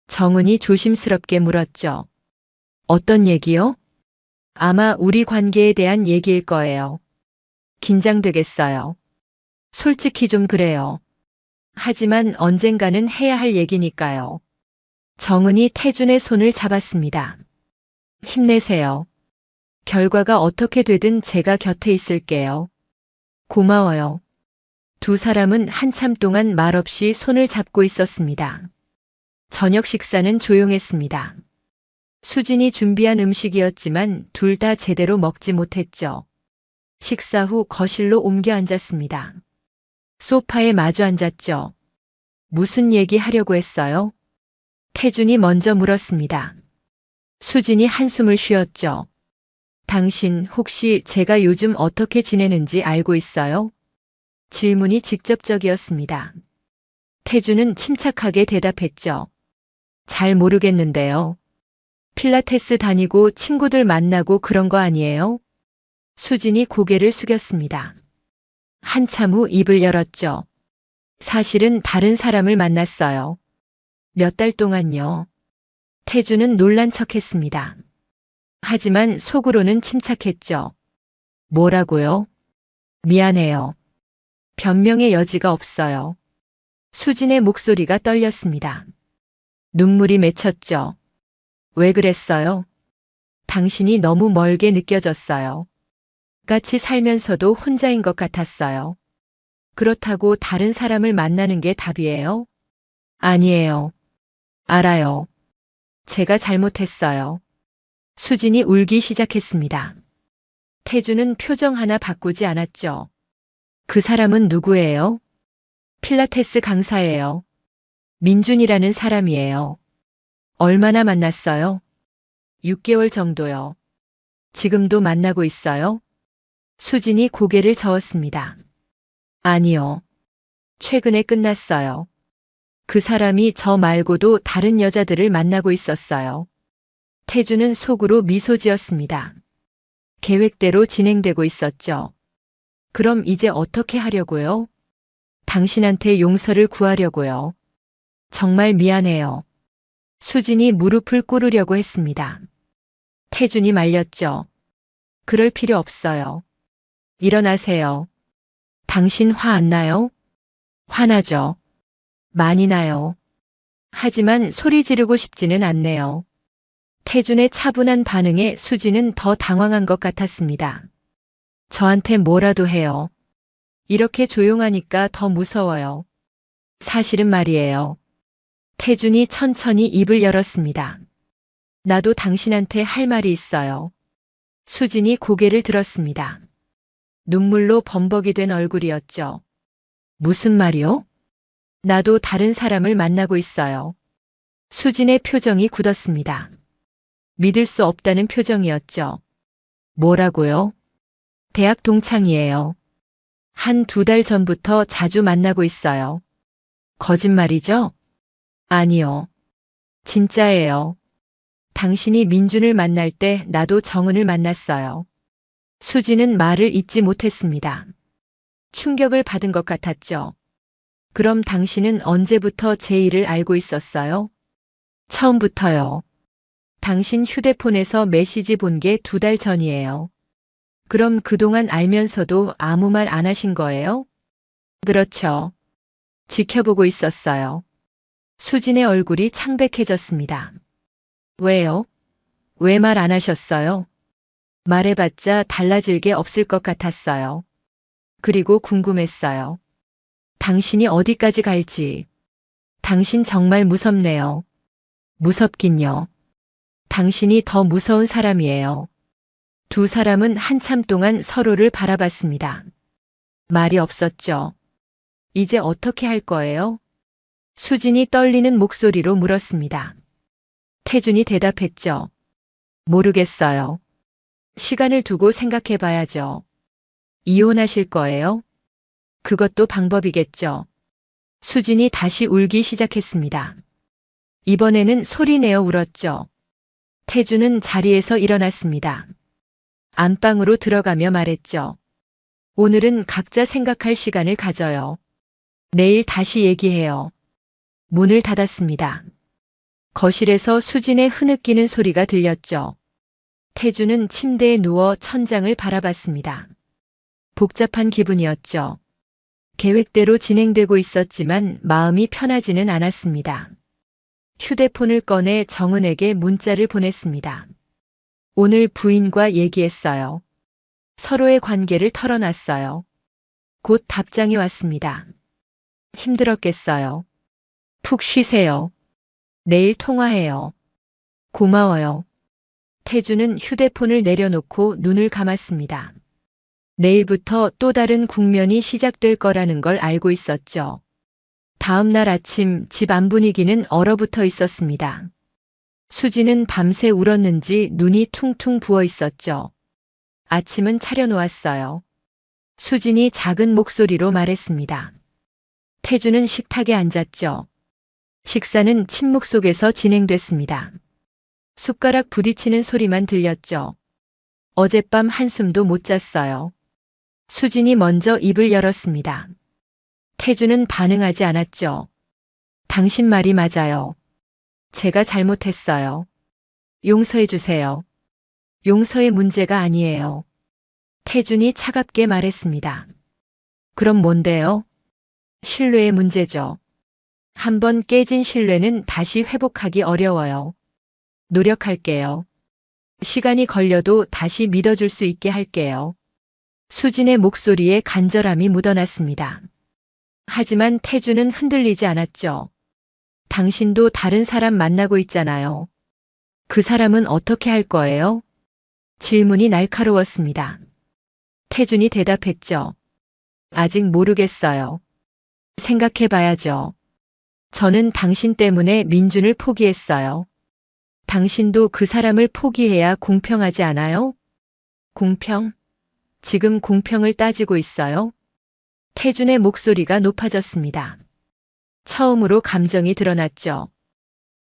정은이 조심스럽게 물었죠. 어떤 얘기요? 아마 우리 관계에 대한 얘기일 거예요. 긴장되겠어요. 솔직히 좀 그래요. 하지만 언젠가는 해야 할 얘기니까요. 정은이 태준의 손을 잡았습니다. 힘내세요. 결과가 어떻게 되든 제가 곁에 있을게요. 고마워요. 두 사람은 한참 동안 말없이 손을 잡고 있었습니다. 저녁 식사는 조용했습니다. 수진이 준비한 음식이었지만 둘 다 제대로 먹지 못했죠. 식사 후 거실로 옮겨 앉았습니다. 소파에 마주 앉았죠. 무슨 얘기 하려고 했어요? 태준이 먼저 물었습니다. 수진이 한숨을 쉬었죠. 당신 혹시 제가 요즘 어떻게 지내는지 알고 있어요? 질문이 직접적이었습니다. 태준은 침착하게 대답했죠. 잘 모르겠는데요. 필라테스 다니고 친구들 만나고 그런 거 아니에요? 수진이 고개를 숙였습니다. 한참 후 입을 열었죠. 사실은 다른 사람을 만났어요. 몇 달 동안요. 태주는 놀란 척했습니다. 하지만 속으로는 침착했죠. 뭐라고요? 미안해요. 변명의 여지가 없어요. 수진의 목소리가 떨렸습니다. 눈물이 맺혔죠. 왜 그랬어요? 당신이 너무 멀게 느껴졌어요. 같이 살면서도 혼자인 것 같았어요. 그렇다고 다른 사람을 만나는 게 답이에요? 아니에요. 알아요. 제가 잘못했어요. 수진이 울기 시작했습니다. 태주는 표정 하나 바꾸지 않았죠. 그 사람은 누구예요? 필라테스 강사예요. 민준이라는 사람이에요. 얼마나 만났어요? 6개월 정도요. 지금도 만나고 있어요? 수진이 고개를 저었습니다. 아니요. 최근에 끝났어요. 그 사람이 저 말고도 다른 여자들을 만나고 있었어요. 태주는 속으로 미소 지었습니다. 계획대로 진행되고 있었죠. 그럼 이제 어떻게 하려고요? 당신한테 용서를 구하려고요. 정말 미안해요. 수진이 무릎을 꿇으려고 했습니다. 태준이 말렸죠. 그럴 필요 없어요. 일어나세요. 당신 화 안 나요? 화나죠. 많이 나요. 하지만 소리 지르고 싶지는 않네요. 태준의 차분한 반응에 수지는 더 당황한 것 같았습니다. 저한테 뭐라도 해요. 이렇게 조용하니까 더 무서워요. 사실은 말이에요. 태준이 천천히 입을 열었습니다. 나도 당신한테 할 말이 있어요. 수진이 고개를 들었습니다. 눈물로 범벅이 된 얼굴이었죠. 무슨 말이요? 나도 다른 사람을 만나고 있어요. 수진의 표정이 굳었습니다. 믿을 수 없다는 표정이었죠. 뭐라고요? 대학 동창이에요. 한 2달 전부터 자주 만나고 있어요. 거짓말이죠? 아니요. 진짜예요. 당신이 민준을 만날 때 나도 정은을 만났어요. 수지는 말을 잇지 못했습니다. 충격을 받은 것 같았죠. 그럼 당신은 언제부터 제 일을 알고 있었어요? 처음부터요. 당신 휴대폰에서 메시지 본 게 2달 전이에요. 그럼 그동안 알면서도 아무 말 안 하신 거예요? 그렇죠. 지켜보고 있었어요. 수진의 얼굴이 창백해졌습니다. 왜요? 왜 말 안 하셨어요? 말해봤자 달라질 게 없을 것 같았어요. 그리고 궁금했어요. 당신이 어디까지 갈지. 당신 정말 무섭네요. 무섭긴요. 당신이 더 무서운 사람이에요. 두 사람은 한참 동안 서로를 바라봤습니다. 말이 없었죠. 이제 어떻게 할 거예요? 수진이 떨리는 목소리로 물었습니다. 태준이 대답했죠. 모르겠어요. 시간을 두고 생각해 봐야죠. 이혼하실 거예요? 그것도 방법이겠죠. 수진이 다시 울기 시작했습니다. 이번에는 소리내어 울었죠. 태준은 자리에서 일어났습니다. 안방으로 들어가며 말했죠. 오늘은 각자 생각할 시간을 가져요. 내일 다시 얘기해요. 문을 닫았습니다. 거실에서 수진의 흐느끼는 소리가 들렸죠. 태준은 침대에 누워 천장을 바라봤습니다. 복잡한 기분이었죠. 계획대로 진행되고 있었지만 마음이 편하지는 않았습니다. 휴대폰을 꺼내 정은에게 문자를 보냈습니다. 오늘 부인과 얘기했어요. 서로의 관계를 털어놨어요. 곧 답장이 왔습니다. 힘들었겠어요. 푹 쉬세요. 내일 통화해요. 고마워요. 태준은 휴대폰을 내려놓고 눈을 감았습니다. 내일부터 또 다른 국면이 시작될 거라는 걸 알고 있었죠. 다음 날 아침 집 안 분위기는 얼어붙어 있었습니다. 수지는 밤새 울었는지 눈이 퉁퉁 부어 있었죠. 아침은 차려놓았어요. 수진이 작은 목소리로 말했습니다. 태준은 식탁에 앉았죠. 식사는 침묵 속에서 진행됐습니다. 숟가락 부딪히는 소리만 들렸죠. 어젯밤 한숨도 못 잤어요. 수진이 먼저 입을 열었습니다. 태준은 반응하지 않았죠. 당신 말이 맞아요. 제가 잘못했어요. 용서해 주세요. 용서의 문제가 아니에요. 태준이 차갑게 말했습니다. 그럼 뭔데요? 신뢰의 문제죠. 한번 깨진 신뢰는 다시 회복하기 어려워요. 노력할게요. 시간이 걸려도 다시 믿어줄 수 있게 할게요. 수진의 목소리에 간절함이 묻어났습니다. 하지만 태준은 흔들리지 않았죠. 당신도 다른 사람 만나고 있잖아요. 그 사람은 어떻게 할 거예요? 질문이 날카로웠습니다. 태준이 대답했죠. 아직 모르겠어요. 생각해 봐야죠. 저는 당신 때문에 민준을 포기했어요. 당신도 그 사람을 포기해야 공평하지 않아요? 공평? 지금 공평을 따지고 있어요? 태준의 목소리가 높아졌습니다. 처음으로 감정이 드러났죠.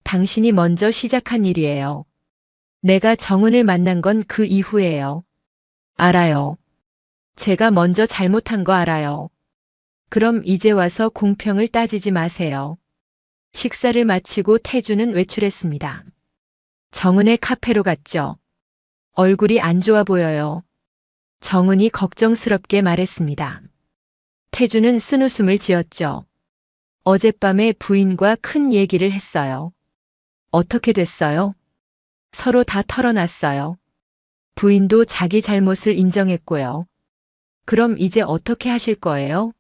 당신이 먼저 시작한 일이에요. 내가 정은을 만난 건 그 이후예요. 알아요. 제가 먼저 잘못한 거 알아요. 그럼 이제 와서 공평을 따지지 마세요. 식사를 마치고 태준은 외출했습니다. 정은의 카페로 갔죠. 얼굴이 안 좋아 보여요. 정은이 걱정스럽게 말했습니다. 태준은 쓴웃음을 지었죠. 어젯밤에 부인과 큰 얘기를 했어요. 어떻게 됐어요? 서로 다 털어놨어요. 부인도 자기 잘못을 인정했고요. 그럼 이제 어떻게 하실 거예요?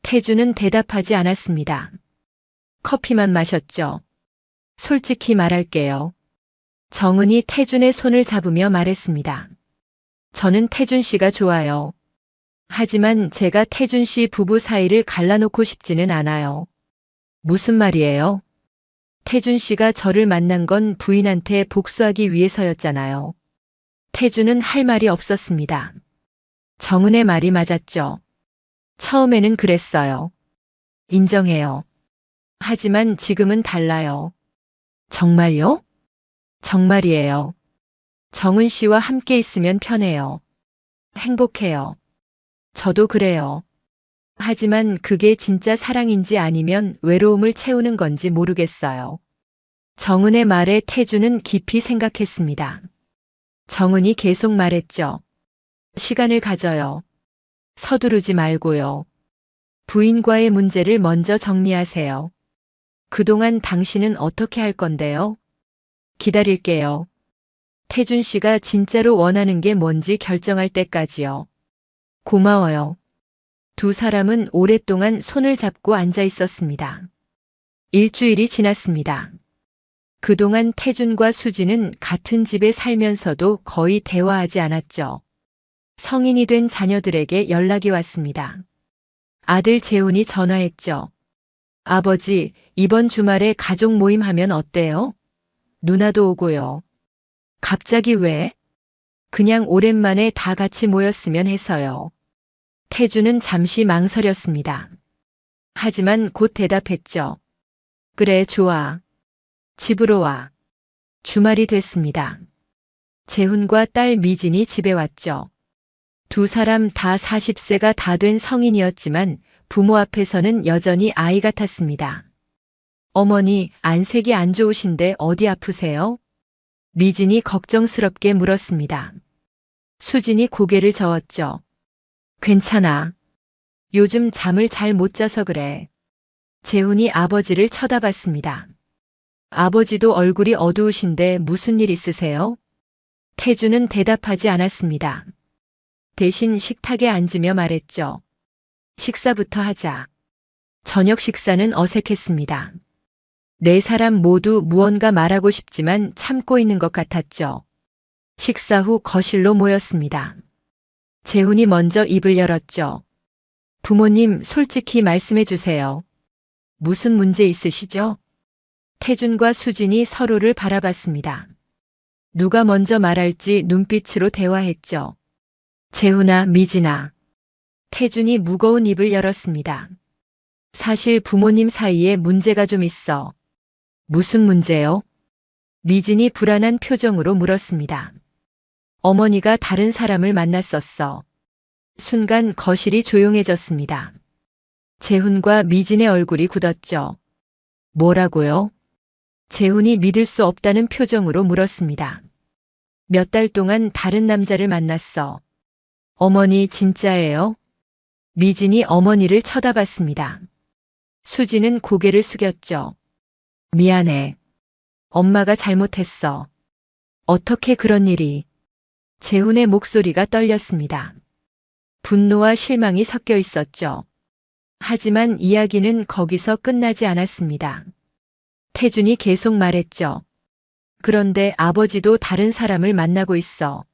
태준은 대답하지 않았습니다. 커피만 마셨죠. 솔직히 말할게요. 정은이 태준의 손을 잡으며 말했습니다. 저는 태준 씨가 좋아요. 하지만 제가 태준 씨 부부 사이를 갈라놓고 싶지는 않아요. 무슨 말이에요? 태준 씨가 저를 만난 건 부인한테 복수하기 위해서였잖아요. 태준은 할 말이 없었습니다. 정은의 말이 맞았죠. 처음에는 그랬어요. 인정해요. 하지만 지금은 달라요. 정말요? 정말이에요. 정은 씨와 함께 있으면 편해요. 행복해요. 저도 그래요. 하지만 그게 진짜 사랑인지 아니면 외로움을 채우는 건지 모르겠어요. 정은의 말에 태준은 깊이 생각했습니다. 정은이 계속 말했죠. 시간을 가져요. 서두르지 말고요. 부인과의 문제를 먼저 정리하세요. 그동안 당신은 어떻게 할 건데요? 기다릴게요. 태준 씨가 진짜로 원하는 게 뭔지 결정할 때까지요. 고마워요. 두 사람은 오랫동안 손을 잡고 앉아 있었습니다. 일주일이 지났습니다. 그동안 태준과 수지는 같은 집에 살면서도 거의 대화하지 않았죠. 성인이 된 자녀들에게 연락이 왔습니다. 아들 재훈이 전화했죠. 아버지, 이번 주말에 가족 모임 하면 어때요? 누나도 오고요. 갑자기 왜? 그냥 오랜만에 다 같이 모였으면 해서요. 태주는 잠시 망설였습니다. 하지만 곧 대답했죠. 그래, 좋아. 집으로 와. 주말이 됐습니다. 재훈과 딸 미진이 집에 왔죠. 두 사람 다 40세가 다 된 성인이었지만 부모 앞에서는 여전히 아이 같았습니다. 어머니, 안색이 안 좋으신데 어디 아프세요? 미진이 걱정스럽게 물었습니다. 수진이 고개를 저었죠. 괜찮아. 요즘 잠을 잘 못 자서 그래. 재훈이 아버지를 쳐다봤습니다. 아버지도 얼굴이 어두우신데 무슨 일 있으세요? 태주는 대답하지 않았습니다. 대신 식탁에 앉으며 말했죠. 식사부터 하자. 저녁 식사는 어색했습니다. 네 사람 모두 무언가 말하고 싶지만 참고 있는 것 같았죠. 식사 후 거실로 모였습니다. 재훈이 먼저 입을 열었죠. 부모님, 솔직히 말씀해 주세요. 무슨 문제 있으시죠? 태준과 수진이 서로를 바라봤습니다. 누가 먼저 말할지 눈빛으로 대화했죠. 재훈아, 미진아. 태준이 무거운 입을 열었습니다. 사실 부모님 사이에 문제가 좀 있어. 무슨 문제요? 미진이 불안한 표정으로 물었습니다. 어머니가 다른 사람을 만났었어. 순간 거실이 조용해졌습니다. 재훈과 미진의 얼굴이 굳었죠. 뭐라고요? 재훈이 믿을 수 없다는 표정으로 물었습니다. 몇 달 동안 다른 남자를 만났어. 어머니 진짜예요? 미진이 어머니를 쳐다봤습니다. 수지는 고개를 숙였죠. 미안해. 엄마가 잘못했어. 어떻게 그런 일이? 재훈의 목소리가 떨렸습니다. 분노와 실망이 섞여 있었죠. 하지만 이야기는 거기서 끝나지 않았습니다. 태준이 계속 말했죠. 그런데 아버지도 다른 사람을 만나고 있어.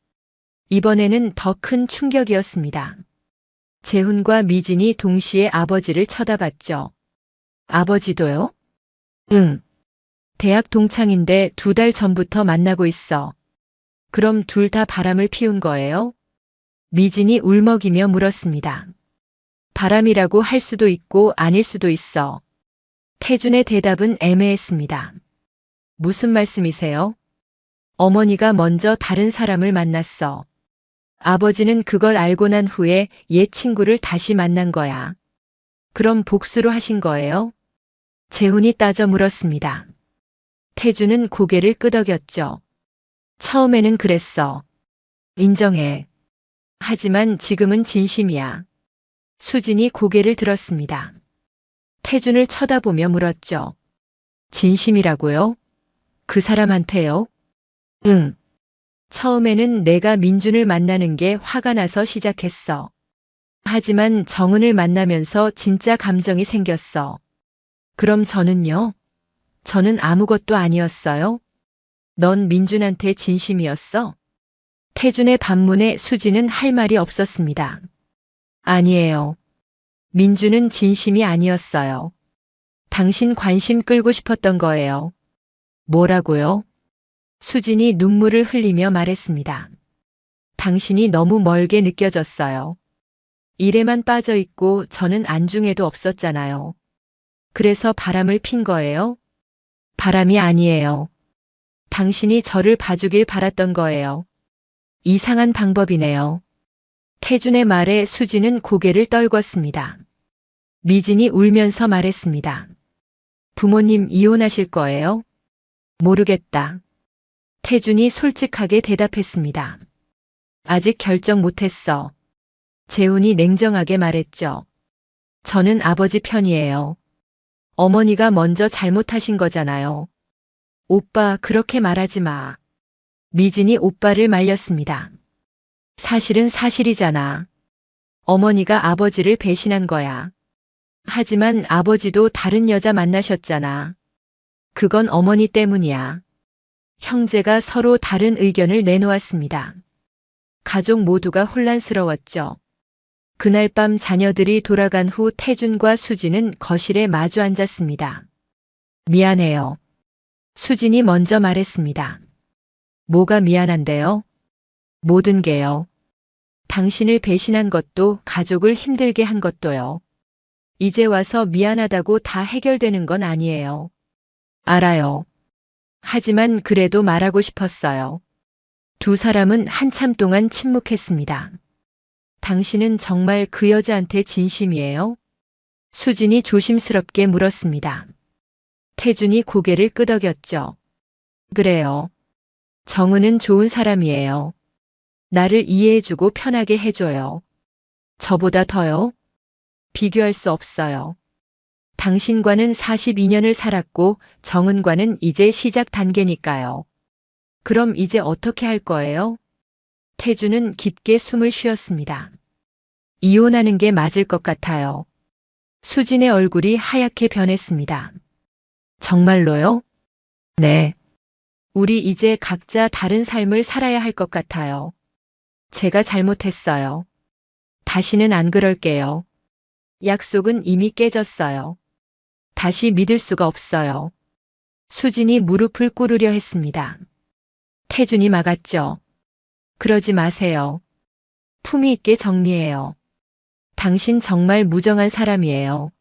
이번에는 더 큰 충격이었습니다. 재훈과 미진이 동시에 아버지를 쳐다봤죠. 아버지도요? 응. 대학 동창인데 2달 전부터 만나고 있어. 그럼 둘 다 바람을 피운 거예요? 미진이 울먹이며 물었습니다. 바람이라고 할 수도 있고 아닐 수도 있어. 태준의 대답은 애매했습니다. 무슨 말씀이세요? 어머니가 먼저 다른 사람을 만났어. 아버지는 그걸 알고 난 후에 옛 친구를 다시 만난 거야. 그럼 복수로 하신 거예요? 재훈이 따져 물었습니다. 태준은 고개를 끄덕였죠. 처음에는 그랬어. 인정해. 하지만 지금은 진심이야. 수진이 고개를 들었습니다. 태준을 쳐다보며 물었죠. 진심이라고요? 그 사람한테요? 응. 처음에는 내가 민준을 만나는 게 화가 나서 시작했어. 하지만 정은을 만나면서 진짜 감정이 생겼어. 그럼 저는요? 저는 아무것도 아니었어요? 넌 민준한테 진심이었어? 태준의 반문에 수지는 할 말이 없었습니다. 아니에요. 민준은 진심이 아니었어요. 당신 관심 끌고 싶었던 거예요. 뭐라고요? 수진이 눈물을 흘리며 말했습니다. 당신이 너무 멀게 느껴졌어요. 일에만 빠져 있고 저는 안중에도 없었잖아요. 그래서 바람을 핀 거예요? 바람이 아니에요. 당신이 저를 봐주길 바랐던 거예요. 이상한 방법이네요. 태준의 말에 수지는 고개를 떨궜습니다. 미진이 울면서 말했습니다. 부모님 이혼하실 거예요? 모르겠다. 태준이 솔직하게 대답했습니다. 아직 결정 못했어. 재훈이 냉정하게 말했죠. 저는 아버지 편이에요. 어머니가 먼저 잘못하신 거잖아요. 오빠 그렇게 말하지 마. 미진이 오빠를 말렸습니다. 사실은 사실이잖아. 어머니가 아버지를 배신한 거야. 하지만 아버지도 다른 여자 만나셨잖아. 그건 어머니 때문이야. 형제가 서로 다른 의견을 내놓았습니다. 가족 모두가 혼란스러웠죠. 그날 밤 자녀들이 돌아간 후 태준과 수진은 거실에 마주 앉았습니다. 미안해요. 수진이 먼저 말했습니다. 뭐가 미안한데요? 모든 게요. 당신을 배신한 것도 가족을 힘들게 한 것도요. 이제 와서 미안하다고 다 해결되는 건 아니에요. 알아요. 하지만 그래도 말하고 싶었어요. 두 사람은 한참 동안 침묵했습니다. 당신은 정말 그 여자한테 진심이에요? 수진이 조심스럽게 물었습니다. 태준이 고개를 끄덕였죠. 그래요. 정은은 좋은 사람이에요. 나를 이해해주고 편하게 해줘요. 저보다 더요? 비교할 수 없어요. 당신과는 42년을 살았고 정은과는 이제 시작 단계니까요. 그럼 이제 어떻게 할 거예요? 태주는 깊게 숨을 쉬었습니다. 이혼하는 게 맞을 것 같아요. 수진의 얼굴이 하얗게 변했습니다. 정말로요? 네. 우리 이제 각자 다른 삶을 살아야 할 것 같아요. 제가 잘못했어요. 다시는 안 그럴게요. 약속은 이미 깨졌어요. 다시 믿을 수가 없어요. 수진이 무릎을 꿇으려 했습니다. 태준이 막았죠. 그러지 마세요. 품위 있게 정리해요. 당신 정말 무정한 사람이에요.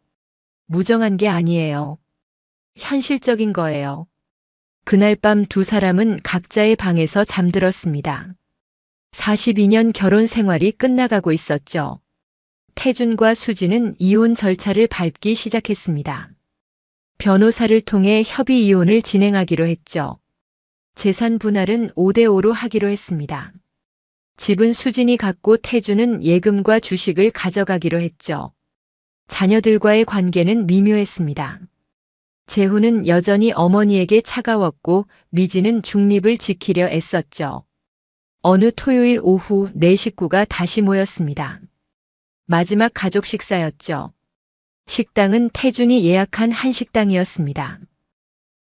무정한 게 아니에요. 현실적인 거예요. 그날 밤 두 사람은 각자의 방에서 잠들었습니다. 42년 결혼 생활이 끝나가고 있었죠. 태준과 수진은 이혼 절차를 밟기 시작했습니다. 변호사를 통해 협의 이혼을 진행하기로 했죠. 재산 분할은 5대5로 하기로 했습니다. 집은 수진이 갖고 태준은 예금과 주식을 가져가기로 했죠. 자녀들과의 관계는 미묘했습니다. 재훈은 여전히 어머니에게 차가웠고 미지는 중립을 지키려 애썼죠. 어느 토요일 오후 네 식구가 다시 모였습니다. 마지막 가족 식사였죠. 식당은 태준이 예약한 한식당이었습니다.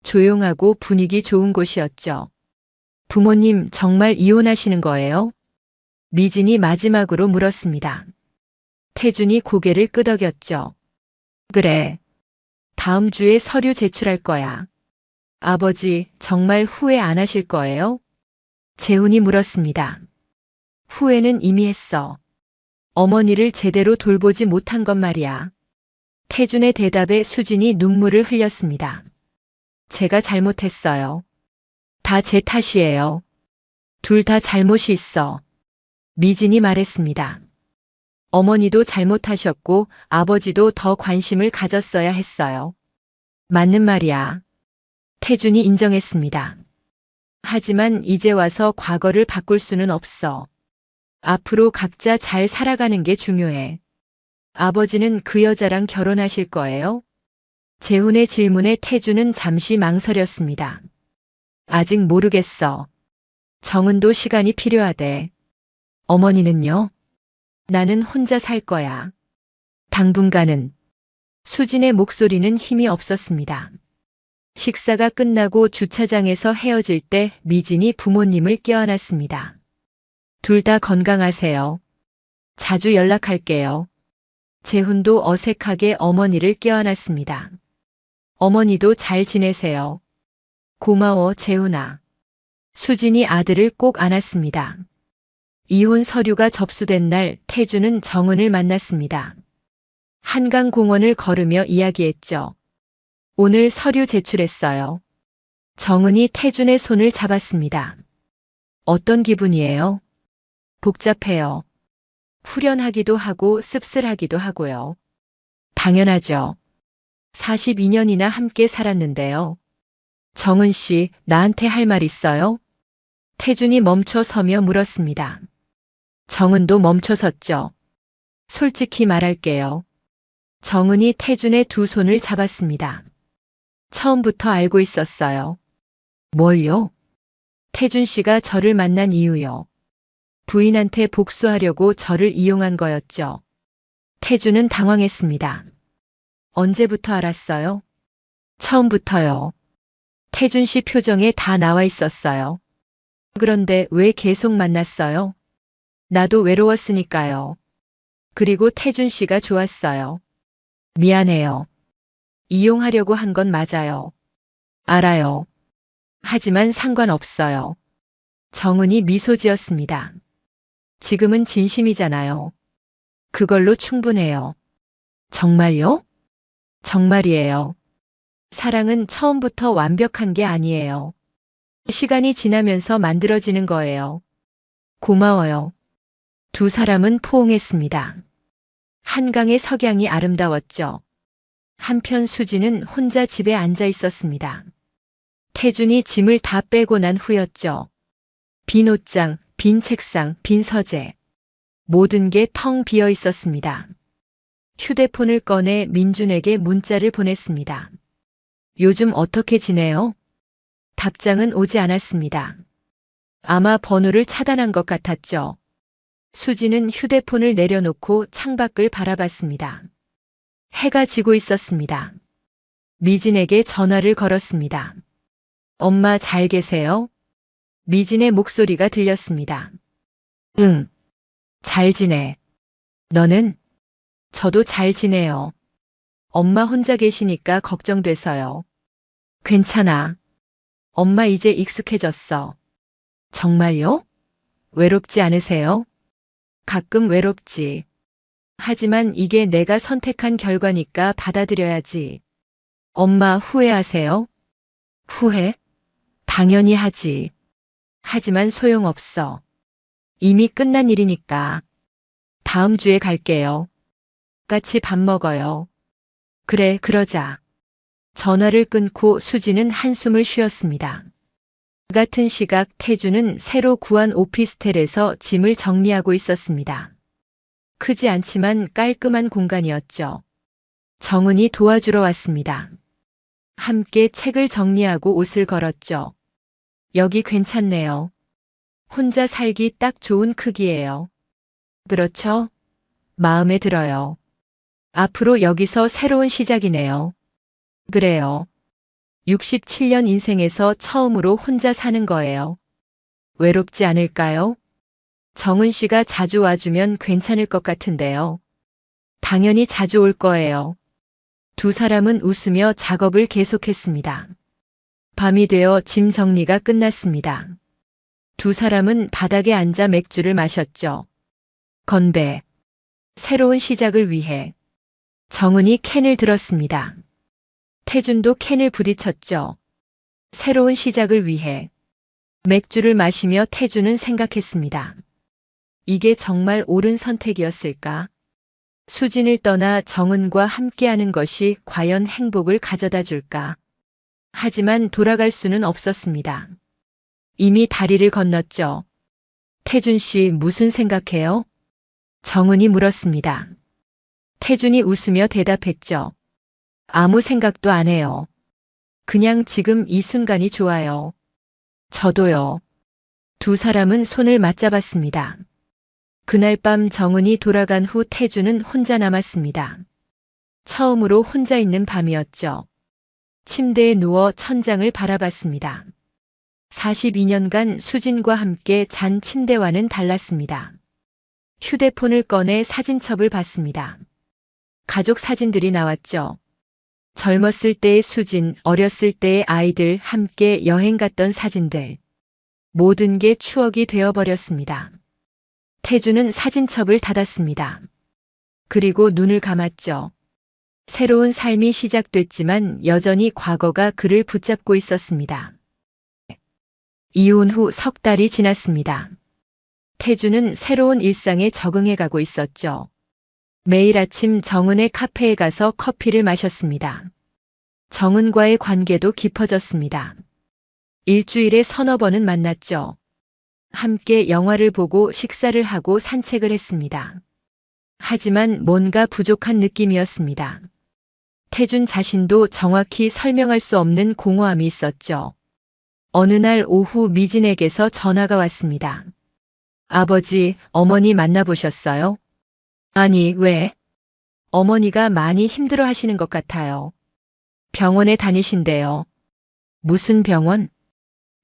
조용하고 분위기 좋은 곳이었죠. 부모님 정말 이혼하시는 거예요? 미진이 마지막으로 물었습니다. 태준이 고개를 끄덕였죠. 그래. 다음 주에 서류 제출할 거야. 아버지 정말 후회 안 하실 거예요? 재훈이 물었습니다. 후회는 이미 했어. 어머니를 제대로 돌보지 못한 것 말이야. 태준의 대답에 수진이 눈물을 흘렸습니다. 제가 잘못했어요. 다 제 탓이에요. 둘 다 잘못이 있어. 미진이 말했습니다. 어머니도 잘못하셨고 아버지도 더 관심을 가졌어야 했어요. 맞는 말이야. 태준이 인정했습니다. 하지만 이제 와서 과거를 바꿀 수는 없어. 앞으로 각자 잘 살아가는 게 중요해. 아버지는 그 여자랑 결혼하실 거예요? 재훈의 질문에 태준은 잠시 망설였습니다. 아직 모르겠어. 정은도 시간이 필요하대. 어머니는요? 나는 혼자 살 거야. 당분간은. 수진의 목소리는 힘이 없었습니다. 식사가 끝나고 주차장에서 헤어질 때 미진이 부모님을 껴안았습니다. 둘 다 건강하세요. 자주 연락할게요. 재훈도 어색하게 어머니를 껴안았습니다. 어머니도 잘 지내세요. 고마워, 재훈아. 수진이 아들을 꼭 안았습니다. 이혼 서류가 접수된 날 태준은 정은을 만났습니다. 한강공원을 걸으며 이야기했죠. 오늘 서류 제출했어요. 정은이 태준의 손을 잡았습니다. 어떤 기분이에요? 복잡해요. 후련하기도 하고 씁쓸하기도 하고요. 당연하죠. 42년이나 함께 살았는데요. 정은 씨, 나한테 할 말 있어요? 태준이 멈춰 서며 물었습니다. 정은도 멈춰 섰죠. 솔직히 말할게요. 정은이 태준의 두 손을 잡았습니다. 처음부터 알고 있었어요. 뭘요? 태준 씨가 저를 만난 이유요. 부인한테 복수하려고 저를 이용한 거였죠. 태준은 당황했습니다. 언제부터 알았어요? 처음부터요. 태준 씨 표정에 다 나와 있었어요. 그런데 왜 계속 만났어요? 나도 외로웠으니까요. 그리고 태준 씨가 좋았어요. 미안해요. 이용하려고 한 건 맞아요. 알아요. 하지만 상관없어요. 정은이 미소 지었습니다. 지금은 진심이잖아요. 그걸로 충분해요. 정말요? 정말이에요. 사랑은 처음부터 완벽한 게 아니에요. 시간이 지나면서 만들어지는 거예요. 고마워요. 두 사람은 포옹했습니다. 한강의 석양이 아름다웠죠. 한편 수지는 혼자 집에 앉아 있었습니다. 태준이 짐을 다 빼고 난 후였죠. 빈 옷장, 빈 책상, 빈 서재. 모든 게 텅 비어 있었습니다. 휴대폰을 꺼내 민준에게 문자를 보냈습니다. 요즘 어떻게 지내요? 답장은 오지 않았습니다. 아마 번호를 차단한 것 같았죠. 수지는 휴대폰을 내려놓고 창밖을 바라봤습니다. 해가 지고 있었습니다. 미진에게 전화를 걸었습니다. 엄마 잘 계세요? 미진의 목소리가 들렸습니다. 응, 잘 지내. 너는? 저도 잘 지내요. 엄마 혼자 계시니까 걱정돼서요. 괜찮아. 엄마 이제 익숙해졌어. 정말요? 외롭지 않으세요? 가끔 외롭지. 하지만 이게 내가 선택한 결과니까 받아들여야지. 엄마 후회하세요? 후회? 당연히 하지. 하지만 소용없어. 이미 끝난 일이니까. 다음 주에 갈게요. 같이 밥 먹어요. 그래, 그러자. 전화를 끊고 수지는 한숨을 쉬었습니다. 같은 시각 태주는 새로 구한 오피스텔에서 짐을 정리하고 있었습니다. 크지 않지만 깔끔한 공간이었죠. 정은이 도와주러 왔습니다. 함께 책을 정리하고 옷을 걸었죠. 여기 괜찮네요. 혼자 살기 딱 좋은 크기예요. 그렇죠? 마음에 들어요. 앞으로 여기서 새로운 시작이네요. 그래요. 67년 인생에서 처음으로 혼자 사는 거예요. 외롭지 않을까요? 정은 씨가 자주 와주면 괜찮을 것 같은데요. 당연히 자주 올 거예요. 두 사람은 웃으며 작업을 계속했습니다. 밤이 되어 짐 정리가 끝났습니다. 두 사람은 바닥에 앉아 맥주를 마셨죠. 건배. 새로운 시작을 위해. 정은이 캔을 들었습니다. 태준도 캔을 부딪혔죠. 새로운 시작을 위해. 맥주를 마시며 태준은 생각했습니다. 이게 정말 옳은 선택이었을까? 수진을 떠나 정은과 함께하는 것이 과연 행복을 가져다 줄까? 하지만 돌아갈 수는 없었습니다. 이미 다리를 건넜죠. 태준 씨 무슨 생각해요? 정은이 물었습니다. 태준이 웃으며 대답했죠. 아무 생각도 안 해요. 그냥 지금 이 순간이 좋아요. 저도요. 두 사람은 손을 맞잡았습니다. 그날 밤 정은이 돌아간 후 태준은 혼자 남았습니다. 처음으로 혼자 있는 밤이었죠. 침대에 누워 천장을 바라봤습니다. 42년간 수진과 함께 잔 침대와는 달랐습니다. 휴대폰을 꺼내 사진첩을 봤습니다. 가족 사진들이 나왔죠. 젊었을 때의 수진, 어렸을 때의 아이들, 함께 여행 갔던 사진들. 모든 게 추억이 되어버렸습니다. 태주는 사진첩을 닫았습니다. 그리고 눈을 감았죠. 새로운 삶이 시작됐지만 여전히 과거가 그를 붙잡고 있었습니다. 이혼 후 석 달이 지났습니다. 태주는 새로운 일상에 적응해 가고 있었죠. 매일 아침 정은의 카페에 가서 커피를 마셨습니다. 정은과의 관계도 깊어졌습니다. 일주일에 서너 번은 만났죠. 함께 영화를 보고 식사를 하고 산책을 했습니다. 하지만 뭔가 부족한 느낌이었습니다. 태준 자신도 정확히 설명할 수 없는 공허함이 있었죠. 어느 날 오후 미진에게서 전화가 왔습니다. 아버지, 어머니 만나보셨어요? 아니, 왜? 어머니가 많이 힘들어 하시는 것 같아요. 병원에 다니신대요. 무슨 병원?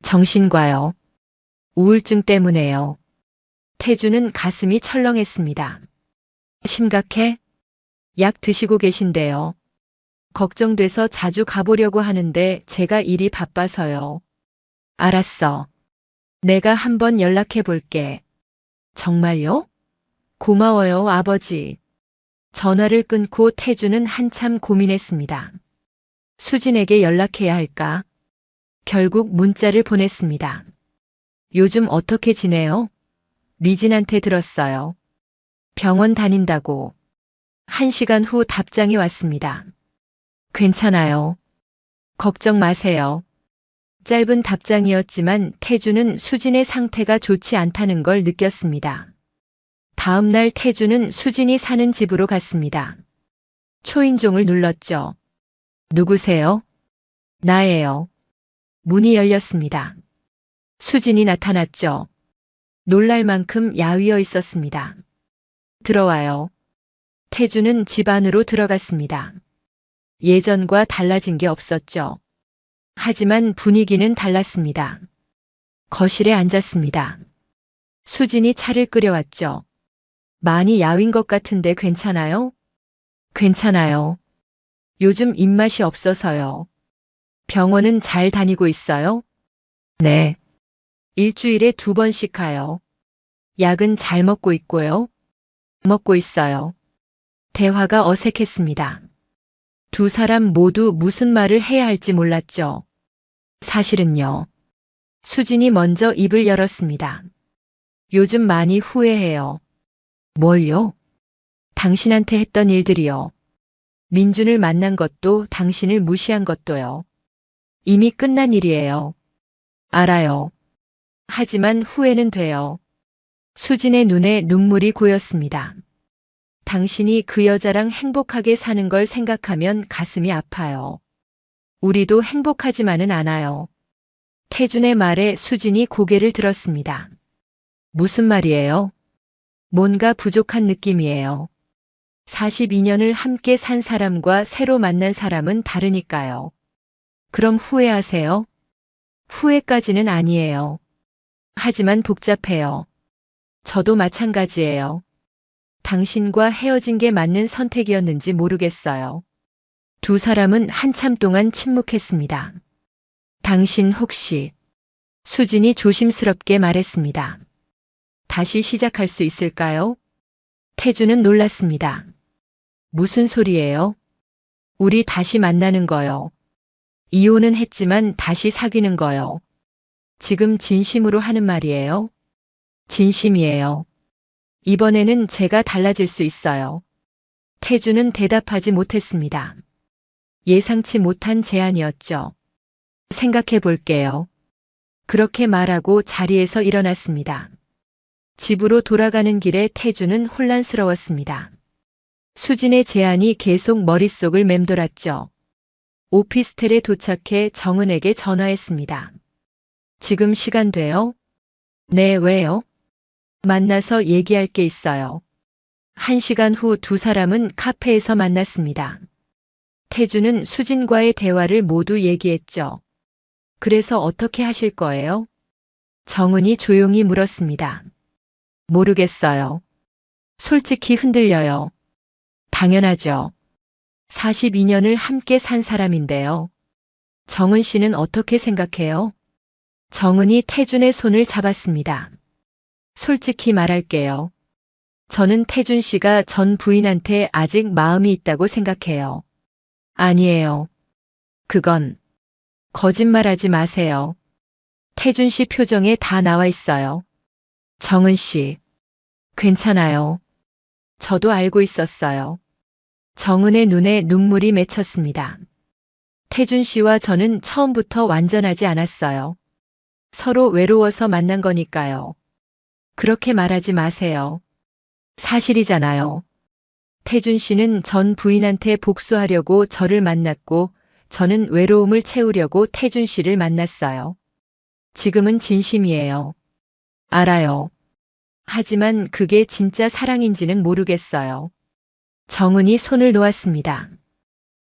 정신과요. 우울증 때문에요. 태주는 가슴이 철렁했습니다. 심각해? 약 드시고 계신데요. 걱정돼서 자주 가보려고 하는데 제가 일이 바빠서요. 알았어. 내가 한번 연락해 볼게. 정말요? 고마워요, 아버지. 전화를 끊고 태주는 한참 고민했습니다. 수진에게 연락해야 할까? 결국 문자를 보냈습니다. 요즘 어떻게 지내요? 리진한테 들었어요. 병원 다닌다고. 1시간 후 답장이 왔습니다. 괜찮아요. 걱정 마세요. 짧은 답장이었지만 태주는 수진의 상태가 좋지 않다는 걸 느꼈습니다. 다음 날 태주는 수진이 사는 집으로 갔습니다. 초인종을 눌렀죠. 누구세요? 나예요. 문이 열렸습니다. 수진이 나타났죠. 놀랄 만큼 야위어 있었습니다. 들어와요. 태주는 집 안으로 들어갔습니다. 예전과 달라진 게 없었죠. 하지만 분위기는 달랐습니다. 거실에 앉았습니다. 수진이 차를 끓여왔죠. 많이 야윈 것 같은데 괜찮아요? 괜찮아요. 요즘 입맛이 없어서요. 병원은 잘 다니고 있어요? 네. 일주일에 2번씩 가요. 약은 잘 먹고 있고요. 먹고 있어요. 대화가 어색했습니다. 두 사람 모두 무슨 말을 해야 할지 몰랐죠. 사실은요. 수진이 먼저 입을 열었습니다. 요즘 많이 후회해요. 뭘요? 당신한테 했던 일들이요. 민준을 만난 것도 당신을 무시한 것도요. 이미 끝난 일이에요. 알아요. 하지만 후회는 돼요. 수진의 눈에 눈물이 고였습니다. 당신이 그 여자랑 행복하게 사는 걸 생각하면 가슴이 아파요. 우리도 행복하지만은 않아요. 태준의 말에 수진이 고개를 들었습니다. 무슨 말이에요? 뭔가 부족한 느낌이에요. 42년을 함께 산 사람과 새로 만난 사람은 다르니까요. 그럼 후회하세요? 후회까지는 아니에요. 하지만 복잡해요. 저도 마찬가지예요. 당신과 헤어진 게 맞는 선택이었는지 모르겠어요. 두 사람은 한참 동안 침묵했습니다. 당신 혹시 수진이 조심스럽게 말했습니다. 다시 시작할 수 있을까요? 태주는 놀랐습니다. 무슨 소리예요? 우리 다시 만나는 거요. 이혼은 했지만 다시 사귀는 거요. 지금 진심으로 하는 말이에요? 진심이에요. 이번에는 제가 달라질 수 있어요. 태주는 대답하지 못했습니다. 예상치 못한 제안이었죠. 생각해 볼게요. 그렇게 말하고 자리에서 일어났습니다. 집으로 돌아가는 길에 태주는 혼란스러웠습니다. 수진의 제안이 계속 머릿속을 맴돌았죠. 오피스텔에 도착해 정은에게 전화했습니다. 지금 시간 돼요? 네, 왜요? 만나서 얘기할 게 있어요. 1시간 후 두 사람은 카페에서 만났습니다. 태주는 수진과의 대화를 모두 얘기했죠. 그래서 어떻게 하실 거예요? 정은이 조용히 물었습니다. 모르겠어요. 솔직히 흔들려요. 당연하죠. 42년을 함께 산 사람인데요. 정은 씨는 어떻게 생각해요? 정은이 태준의 손을 잡았습니다. 솔직히 말할게요. 저는 태준 씨가 전 부인한테 아직 마음이 있다고 생각해요. 아니에요. 그건 거짓말하지 마세요. 태준 씨 표정에 다 나와 있어요. 정은 씨, 괜찮아요. 저도 알고 있었어요. 정은의 눈에 눈물이 맺혔습니다. 태준 씨와 저는 처음부터 완전하지 않았어요. 서로 외로워서 만난 거니까요. 그렇게 말하지 마세요. 사실이잖아요. 태준 씨는 전 부인한테 복수하려고 저를 만났고 저는 외로움을 채우려고 태준 씨를 만났어요. 지금은 진심이에요. 알아요. 하지만 그게 진짜 사랑인지는 모르겠어요. 정은이 손을 놓았습니다.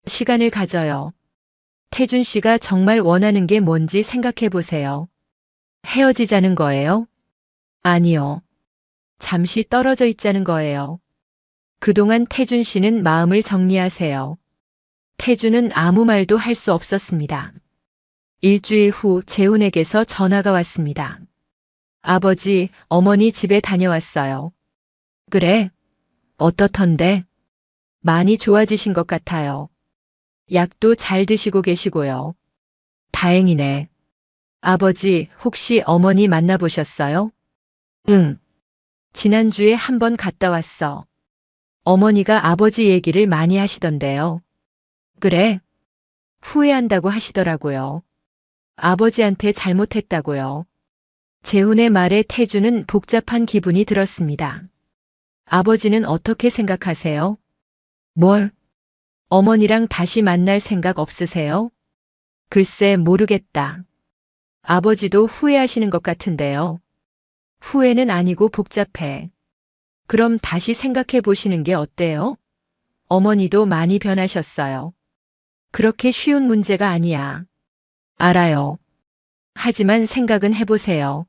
시간을 가져요. 태준 씨가 정말 원하는 게 뭔지 생각해 보세요. 헤어지자는 거예요? 아니요. 잠시 떨어져 있자는 거예요. 그동안 태준 씨는 마음을 정리하세요. 태준은 아무 말도 할 수 없었습니다. 일주일 후 재훈에게서 전화가 왔습니다. 아버지, 어머니 집에 다녀왔어요. 그래? 어떻던데? 많이 좋아지신 것 같아요. 약도 잘 드시고 계시고요. 다행이네. 아버지, 혹시 어머니 만나보셨어요? 응. 지난주에 한번 갔다 왔어. 어머니가 아버지 얘기를 많이 하시던데요. 그래? 후회한다고 하시더라고요. 아버지한테 잘못했다고요. 재훈의 말에 태주는 복잡한 기분이 들었습니다. 아버지는 어떻게 생각하세요? 뭘? 어머니랑 다시 만날 생각 없으세요? 글쎄 모르겠다. 아버지도 후회하시는 것 같은데요. 후회는 아니고 복잡해. 그럼 다시 생각해 보시는 게 어때요? 어머니도 많이 변하셨어요. 그렇게 쉬운 문제가 아니야. 알아요. 하지만 생각은 해보세요.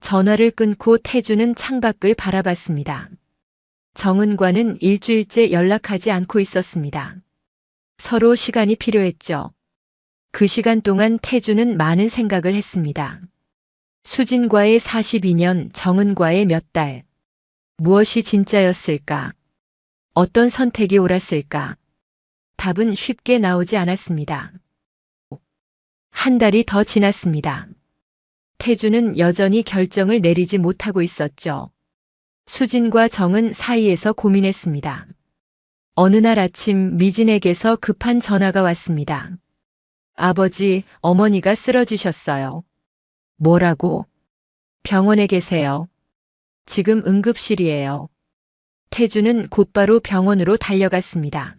전화를 끊고 태주는 창밖을 바라봤습니다. 정은과는 일주일째 연락하지 않고 있었습니다. 서로 시간이 필요했죠. 그 시간 동안 태주는 많은 생각을 했습니다. 수진과의 42년, 정은과의 몇 달. 무엇이 진짜였을까? 어떤 선택이 옳았을까? 답은 쉽게 나오지 않았습니다. 한 달이 더 지났습니다. 태주는 여전히 결정을 내리지 못하고 있었죠. 수진과 정은 사이에서 고민했습니다. 어느 날 아침 미진에게서 급한 전화가 왔습니다. 아버지, 어머니가 쓰러지셨어요. 뭐라고? 병원에 계세요. 지금 응급실이에요. 태주는 곧바로 병원으로 달려갔습니다.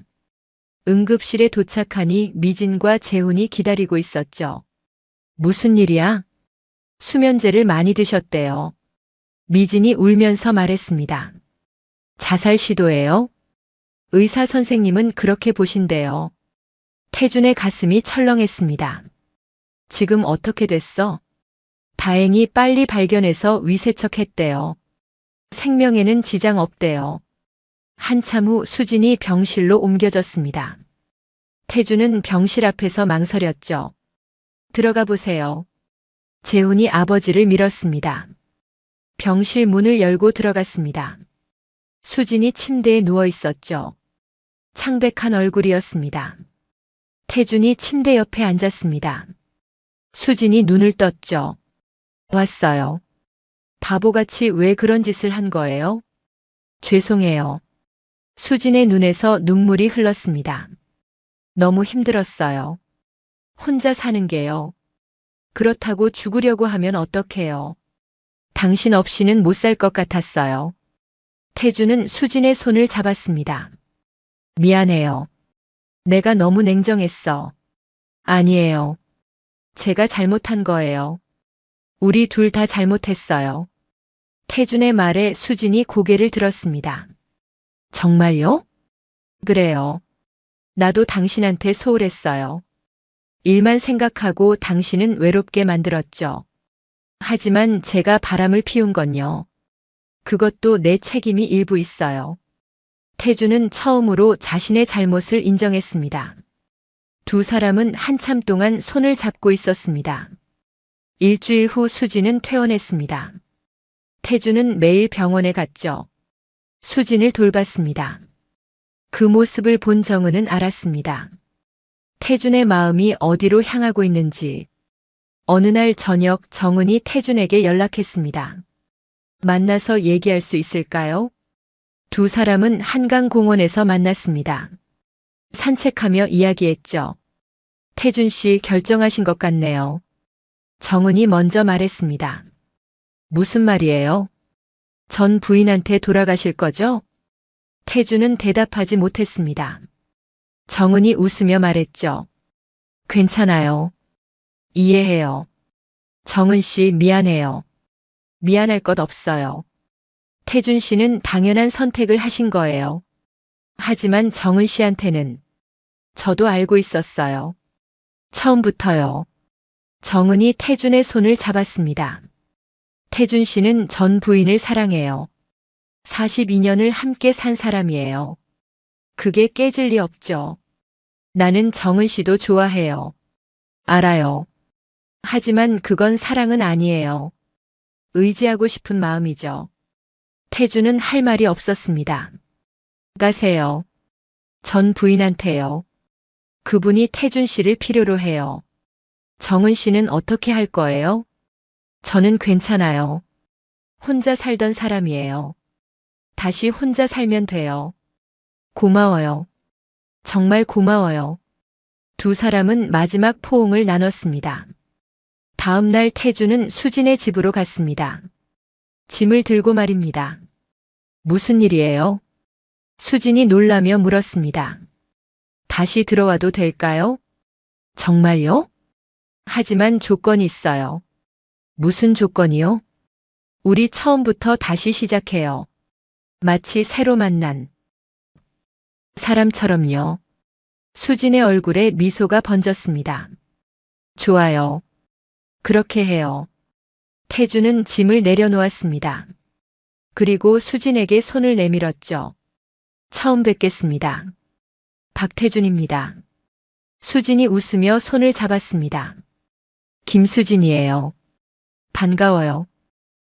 응급실에 도착하니 미진과 재훈이 기다리고 있었죠. 무슨 일이야? 수면제를 많이 드셨대요. 미진이 울면서 말했습니다. 자살 시도예요? 의사 선생님은 그렇게 보신대요. 태준의 가슴이 철렁했습니다. 지금 어떻게 됐어? 다행히 빨리 발견해서 위세척했대요. 생명에는 지장 없대요. 한참 후 수진이 병실로 옮겨졌습니다. 태주는 병실 앞에서 망설였죠. 들어가 보세요. 재훈이 아버지를 밀었습니다. 병실 문을 열고 들어갔습니다. 수진이 침대에 누워 있었죠. 창백한 얼굴이었습니다. 태준이 침대 옆에 앉았습니다. 수진이 눈을 떴죠. 왔어요. 바보같이 왜 그런 짓을 한 거예요? 죄송해요. 수진의 눈에서 눈물이 흘렀습니다. 너무 힘들었어요. 혼자 사는 게요. 그렇다고 죽으려고 하면 어떡해요. 당신 없이는 못 살 것 같았어요. 태주는 수진의 손을 잡았습니다. 미안해요. 내가 너무 냉정했어. 아니에요. 제가 잘못한 거예요. 우리 둘 다 잘못했어요. 태준의 말에 수진이 고개를 들었습니다. 정말요? 그래요. 나도 당신한테 소홀했어요. 일만 생각하고 당신은 외롭게 만들었죠. 하지만 제가 바람을 피운 건요. 그것도 내 책임이 일부 있어요. 태주는 처음으로 자신의 잘못을 인정했습니다. 두 사람은 한참 동안 손을 잡고 있었습니다. 일주일 후 수진은 퇴원했습니다. 태주는 매일 병원에 갔죠. 수진을 돌봤습니다. 그 모습을 본 정은은 알았습니다. 태준의 마음이 어디로 향하고 있는지. 어느 날 저녁 정은이 태준에게 연락했습니다. 만나서 얘기할 수 있을까요? 두 사람은 한강공원에서 만났습니다. 산책하며 이야기했죠. 태준 씨 결정하신 것 같네요. 정은이 먼저 말했습니다. 무슨 말이에요? 전 부인한테 돌아가실 거죠? 태준은 대답하지 못했습니다. 정은이 웃으며 말했죠. 괜찮아요. 이해해요. 정은 씨 미안해요. 미안할 것 없어요. 태준 씨는 당연한 선택을 하신 거예요. 하지만 정은 씨한테는 저도 알고 있었어요. 처음부터요. 정은이 태준의 손을 잡았습니다. 태준 씨는 전 부인을 사랑해요. 42년을 함께 산 사람이에요. 그게 깨질 리 없죠. 나는 정은 씨도 좋아해요. 알아요. 하지만 그건 사랑은 아니에요. 의지하고 싶은 마음이죠. 태주는 할 말이 없었습니다. 가세요. 전 부인한테요. 그분이 태준 씨를 필요로 해요. 정은 씨는 어떻게 할 거예요? 저는 괜찮아요. 혼자 살던 사람이에요. 다시 혼자 살면 돼요. 고마워요. 정말 고마워요. 두 사람은 마지막 포옹을 나눴습니다. 다음 날 태주는 수진의 집으로 갔습니다. 짐을 들고 말입니다. 무슨 일이에요? 수진이 놀라며 물었습니다. 다시 들어와도 될까요? 정말요? 하지만 조건이 있어요. 무슨 조건이요? 우리 처음부터 다시 시작해요. 마치 새로 만난 사람처럼요. 수진의 얼굴에 미소가 번졌습니다. 좋아요. 그렇게 해요. 태주는 짐을 내려놓았습니다. 그리고 수진에게 손을 내밀었죠. 처음 뵙겠습니다. 박태준입니다. 수진이 웃으며 손을 잡았습니다. 김수진이에요. 반가워요.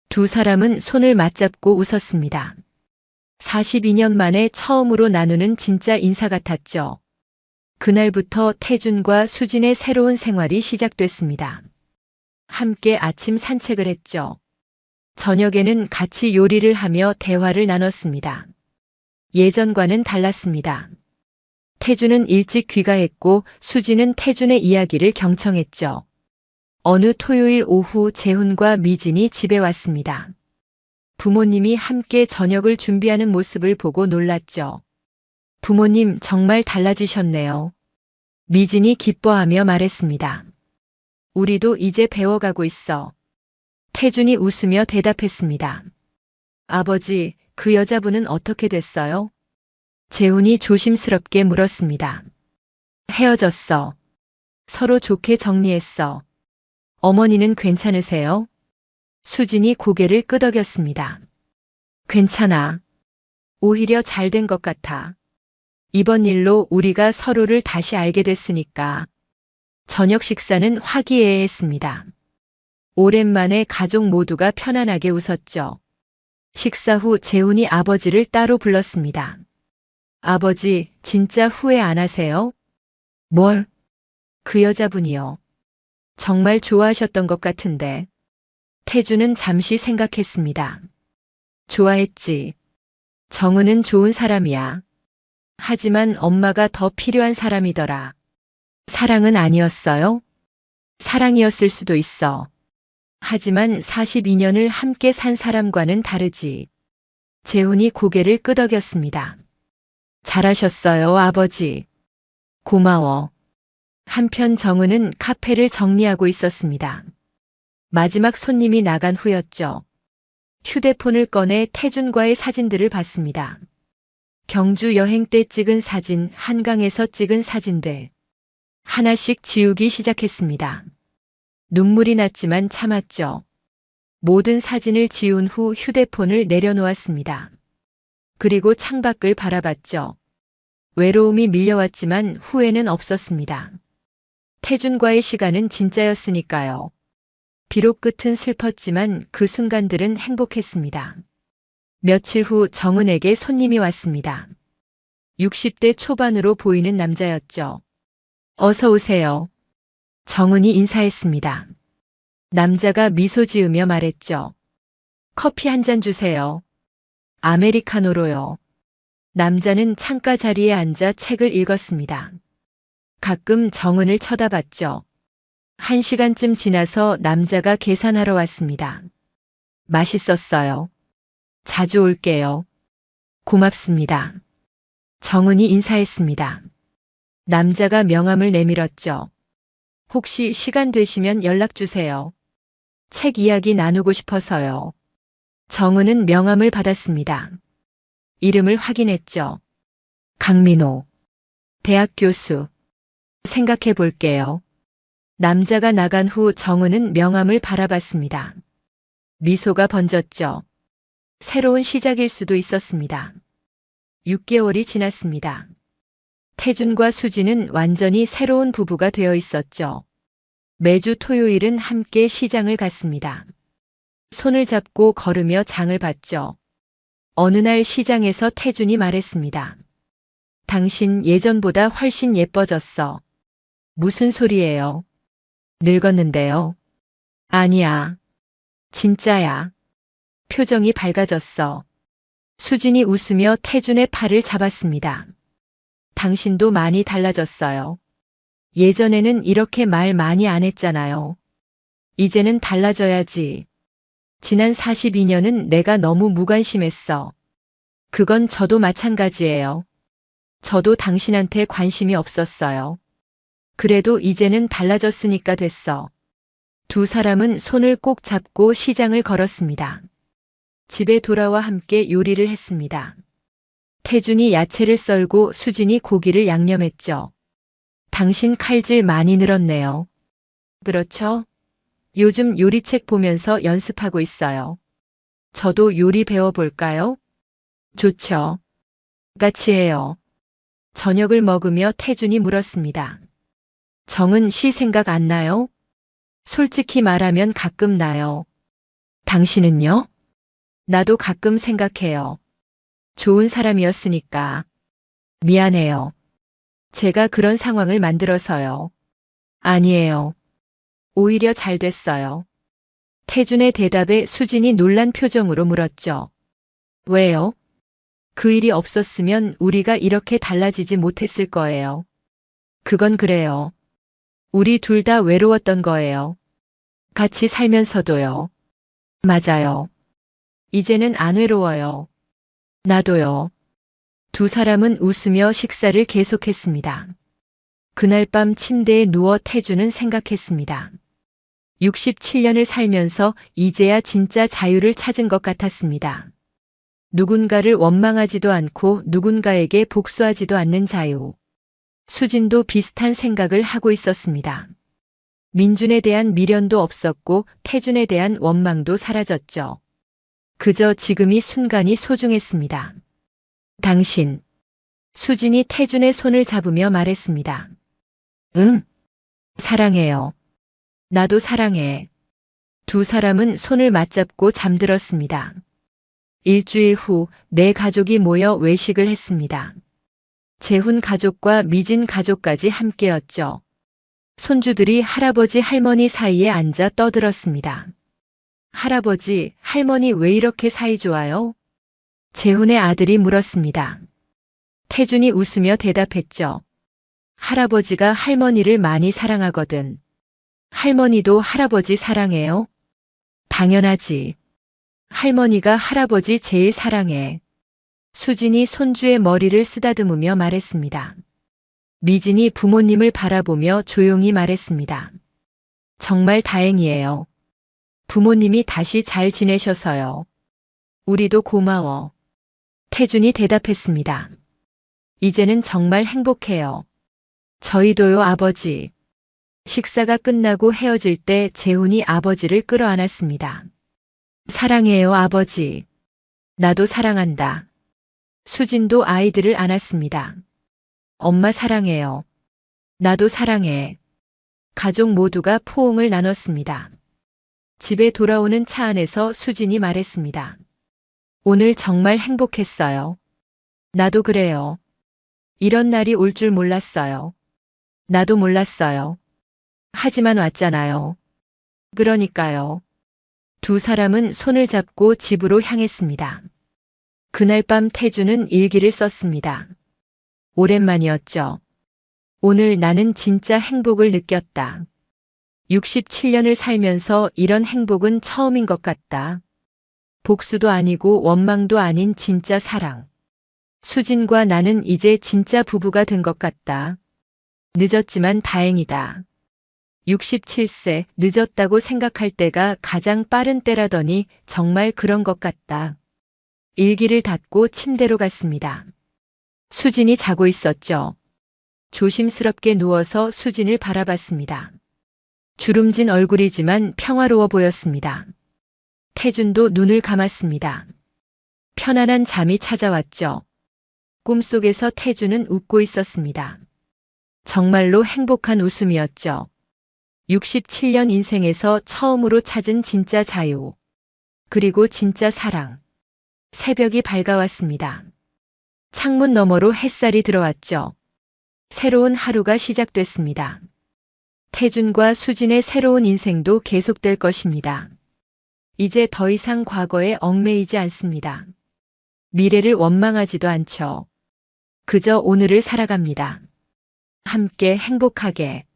두 사람은 손을 맞잡고 웃었습니다. 42년 만에 처음으로 나누는 진짜 인사 같았죠. 그날부터 태준과 수진의 새로운 생활이 시작됐습니다. 함께 아침 산책을 했죠. 저녁에는 같이 요리를 하며 대화를 나눴습니다. 예전과는 달랐습니다. 태준은 일찍 귀가했고 수진은 태준의 이야기를 경청했죠. 어느 토요일 오후 재훈과 미진이 집에 왔습니다. 부모님이 함께 저녁을 준비하는 모습을 보고 놀랐죠. 부모님 정말 달라지셨네요. 미진이 기뻐하며 말했습니다. 우리도 이제 배워가고 있어. 태준이 웃으며 대답했습니다. 아버지, 그 여자분은 어떻게 됐어요? 재훈이 조심스럽게 물었습니다. 헤어졌어. 서로 좋게 정리했어. 어머니는 괜찮으세요? 수진이 고개를 끄덕였습니다. 괜찮아. 오히려 잘 된 것 같아. 이번 일로 우리가 서로를 다시 알게 됐으니까. 저녁 식사는 화기애애했습니다. 오랜만에 가족 모두가 편안하게 웃었죠. 식사 후 재훈이 아버지를 따로 불렀습니다. 아버지, 진짜 후회 안 하세요? 뭘? 그 여자분이요. 정말 좋아하셨던 것 같은데. 태주는 잠시 생각했습니다. 좋아했지. 정은은 좋은 사람이야. 하지만 엄마가 더 필요한 사람이더라. 사랑은 아니었어요? 사랑이었을 수도 있어. 하지만 42년을 함께 산 사람과는 다르지. 재훈이 고개를 끄덕였습니다. 잘하셨어요, 아버지. 고마워. 한편 정은은 카페를 정리하고 있었습니다. 마지막 손님이 나간 후였죠. 휴대폰을 꺼내 태준과의 사진들을 봤습니다. 경주 여행 때 찍은 사진, 한강에서 찍은 사진들. 하나씩 지우기 시작했습니다. 눈물이 났지만 참았죠. 모든 사진을 지운 후 휴대폰을 내려놓았습니다. 그리고 창밖을 바라봤죠. 외로움이 밀려왔지만 후회는 없었습니다. 태준과의 시간은 진짜였으니까요. 비록 끝은 슬펐지만 그 순간들은 행복했습니다. 며칠 후 정은에게 손님이 왔습니다. 60대 초반으로 보이는 남자였죠. 어서 오세요. 정은이 인사했습니다. 남자가 미소 지으며 말했죠. 커피 한 잔 주세요. 아메리카노로요. 남자는 창가 자리에 앉아 책을 읽었습니다. 가끔 정은을 쳐다봤죠. 1시간쯤 지나서 남자가 계산하러 왔습니다. 맛있었어요. 자주 올게요. 고맙습니다. 정은이 인사했습니다. 남자가 명함을 내밀었죠. 혹시 시간 되시면 연락 주세요. 책 이야기 나누고 싶어서요. 정은은 명함을 받았습니다. 이름을 확인했죠. 강민호. 대학 교수. 생각해 볼게요. 남자가 나간 후 정은은 명함을 바라봤습니다. 미소가 번졌죠. 새로운 시작일 수도 있었습니다. 6개월이 지났습니다. 태준과 수진은 완전히 새로운 부부가 되어 있었죠. 매주 토요일은 함께 시장을 갔습니다. 손을 잡고 걸으며 장을 봤죠. 어느 날 시장에서 태준이 말했습니다. 당신 예전보다 훨씬 예뻐졌어. 무슨 소리예요? 늙었는데요. 아니야. 진짜야. 표정이 밝아졌어. 수진이 웃으며 태준의 팔을 잡았습니다. 당신도 많이 달라졌어요. 예전에는 이렇게 말 많이 안 했잖아요. 이제는 달라져야지. 지난 42년은 내가 너무 무관심했어. 그건 저도 마찬가지예요. 저도 당신한테 관심이 없었어요. 그래도 이제는 달라졌으니까 됐어. 두 사람은 손을 꼭 잡고 시장을 걸었습니다. 집에 돌아와 함께 요리를 했습니다. 태준이 야채를 썰고 수진이 고기를 양념했죠. 당신 칼질 많이 늘었네요. 그렇죠? 요즘 요리책 보면서 연습하고 있어요. 저도 요리 배워볼까요? 좋죠. 같이 해요. 저녁을 먹으며 태준이 물었습니다. 정은 씨 생각 안 나요? 솔직히 말하면 가끔 나요. 당신은요? 나도 가끔 생각해요. 좋은 사람이었으니까. 미안해요. 제가 그런 상황을 만들어서요. 아니에요. 오히려 잘 됐어요. 태준의 대답에 수진이 놀란 표정으로 물었죠. 왜요? 그 일이 없었으면 우리가 이렇게 달라지지 못했을 거예요. 그건 그래요. 우리 둘 다 외로웠던 거예요. 같이 살면서도요. 맞아요. 이제는 안 외로워요. 나도요. 두 사람은 웃으며 식사를 계속했습니다. 그날 밤 침대에 누워 태준은 생각했습니다. 67년을 살면서 이제야 진짜 자유를 찾은 것 같았습니다. 누군가를 원망하지도 않고 누군가에게 복수하지도 않는 자유. 수진도 비슷한 생각을 하고 있었습니다. 민준에 대한 미련도 없었고 태준에 대한 원망도 사라졌죠. 그저 지금 이 순간이 소중했습니다. 당신. 수진이 태준의 손을 잡으며 말했습니다. 응. 사랑해요. 나도 사랑해. 두 사람은 손을 맞잡고 잠들었습니다. 일주일 후 네 가족이 모여 외식을 했습니다. 재훈 가족과 미진 가족까지 함께였죠. 손주들이 할아버지 할머니 사이에 앉아 떠들었습니다. 할아버지, 할머니 왜 이렇게 사이 좋아요? 재훈의 아들이 물었습니다. 태준이 웃으며 대답했죠. 할아버지가 할머니를 많이 사랑하거든. 할머니도 할아버지 사랑해요? 당연하지. 할머니가 할아버지 제일 사랑해. 수진이 손주의 머리를 쓰다듬으며 말했습니다. 미진이 부모님을 바라보며 조용히 말했습니다. 정말 다행이에요. 부모님이 다시 잘 지내셔서요. 우리도 고마워. 태준이 대답했습니다. 이제는 정말 행복해요. 저희도요, 아버지. 식사가 끝나고 헤어질 때 재훈이 아버지를 끌어안았습니다. 사랑해요, 아버지. 나도 사랑한다. 수진도 아이들을 안았습니다. 엄마 사랑해요. 나도 사랑해. 가족 모두가 포옹을 나눴습니다. 집에 돌아오는 차 안에서 수진이 말했습니다. 오늘 정말 행복했어요. 나도 그래요. 이런 날이 올 줄 몰랐어요. 나도 몰랐어요. 하지만 왔잖아요. 그러니까요. 두 사람은 손을 잡고 집으로 향했습니다. 그날 밤 태준은 일기를 썼습니다. 오랜만이었죠. 오늘 나는 진짜 행복을 느꼈다. 67년을 살면서 이런 행복은 처음인 것 같다. 복수도 아니고 원망도 아닌 진짜 사랑. 수진과 나는 이제 진짜 부부가 된 것 같다. 늦었지만 다행이다. 67세 늦었다고 생각할 때가 가장 빠른 때라더니 정말 그런 것 같다. 일기를 닫고 침대로 갔습니다. 수진이 자고 있었죠. 조심스럽게 누워서 수진을 바라봤습니다. 주름진 얼굴이지만 평화로워 보였습니다. 태준도 눈을 감았습니다. 편안한 잠이 찾아왔죠. 꿈속에서 태주는 웃고 있었습니다. 정말로 행복한 웃음이었죠. 67년 인생에서 처음으로 찾은 진짜 자유. 그리고 진짜 사랑. 새벽이 밝아왔습니다. 창문 너머로 햇살이 들어왔죠. 새로운 하루가 시작됐습니다. 태준과 수진의 새로운 인생도 계속될 것입니다. 이제 더 이상 과거에 얽매이지 않습니다. 미래를 원망하지도 않죠. 그저 오늘을 살아갑니다. 함께 행복하게.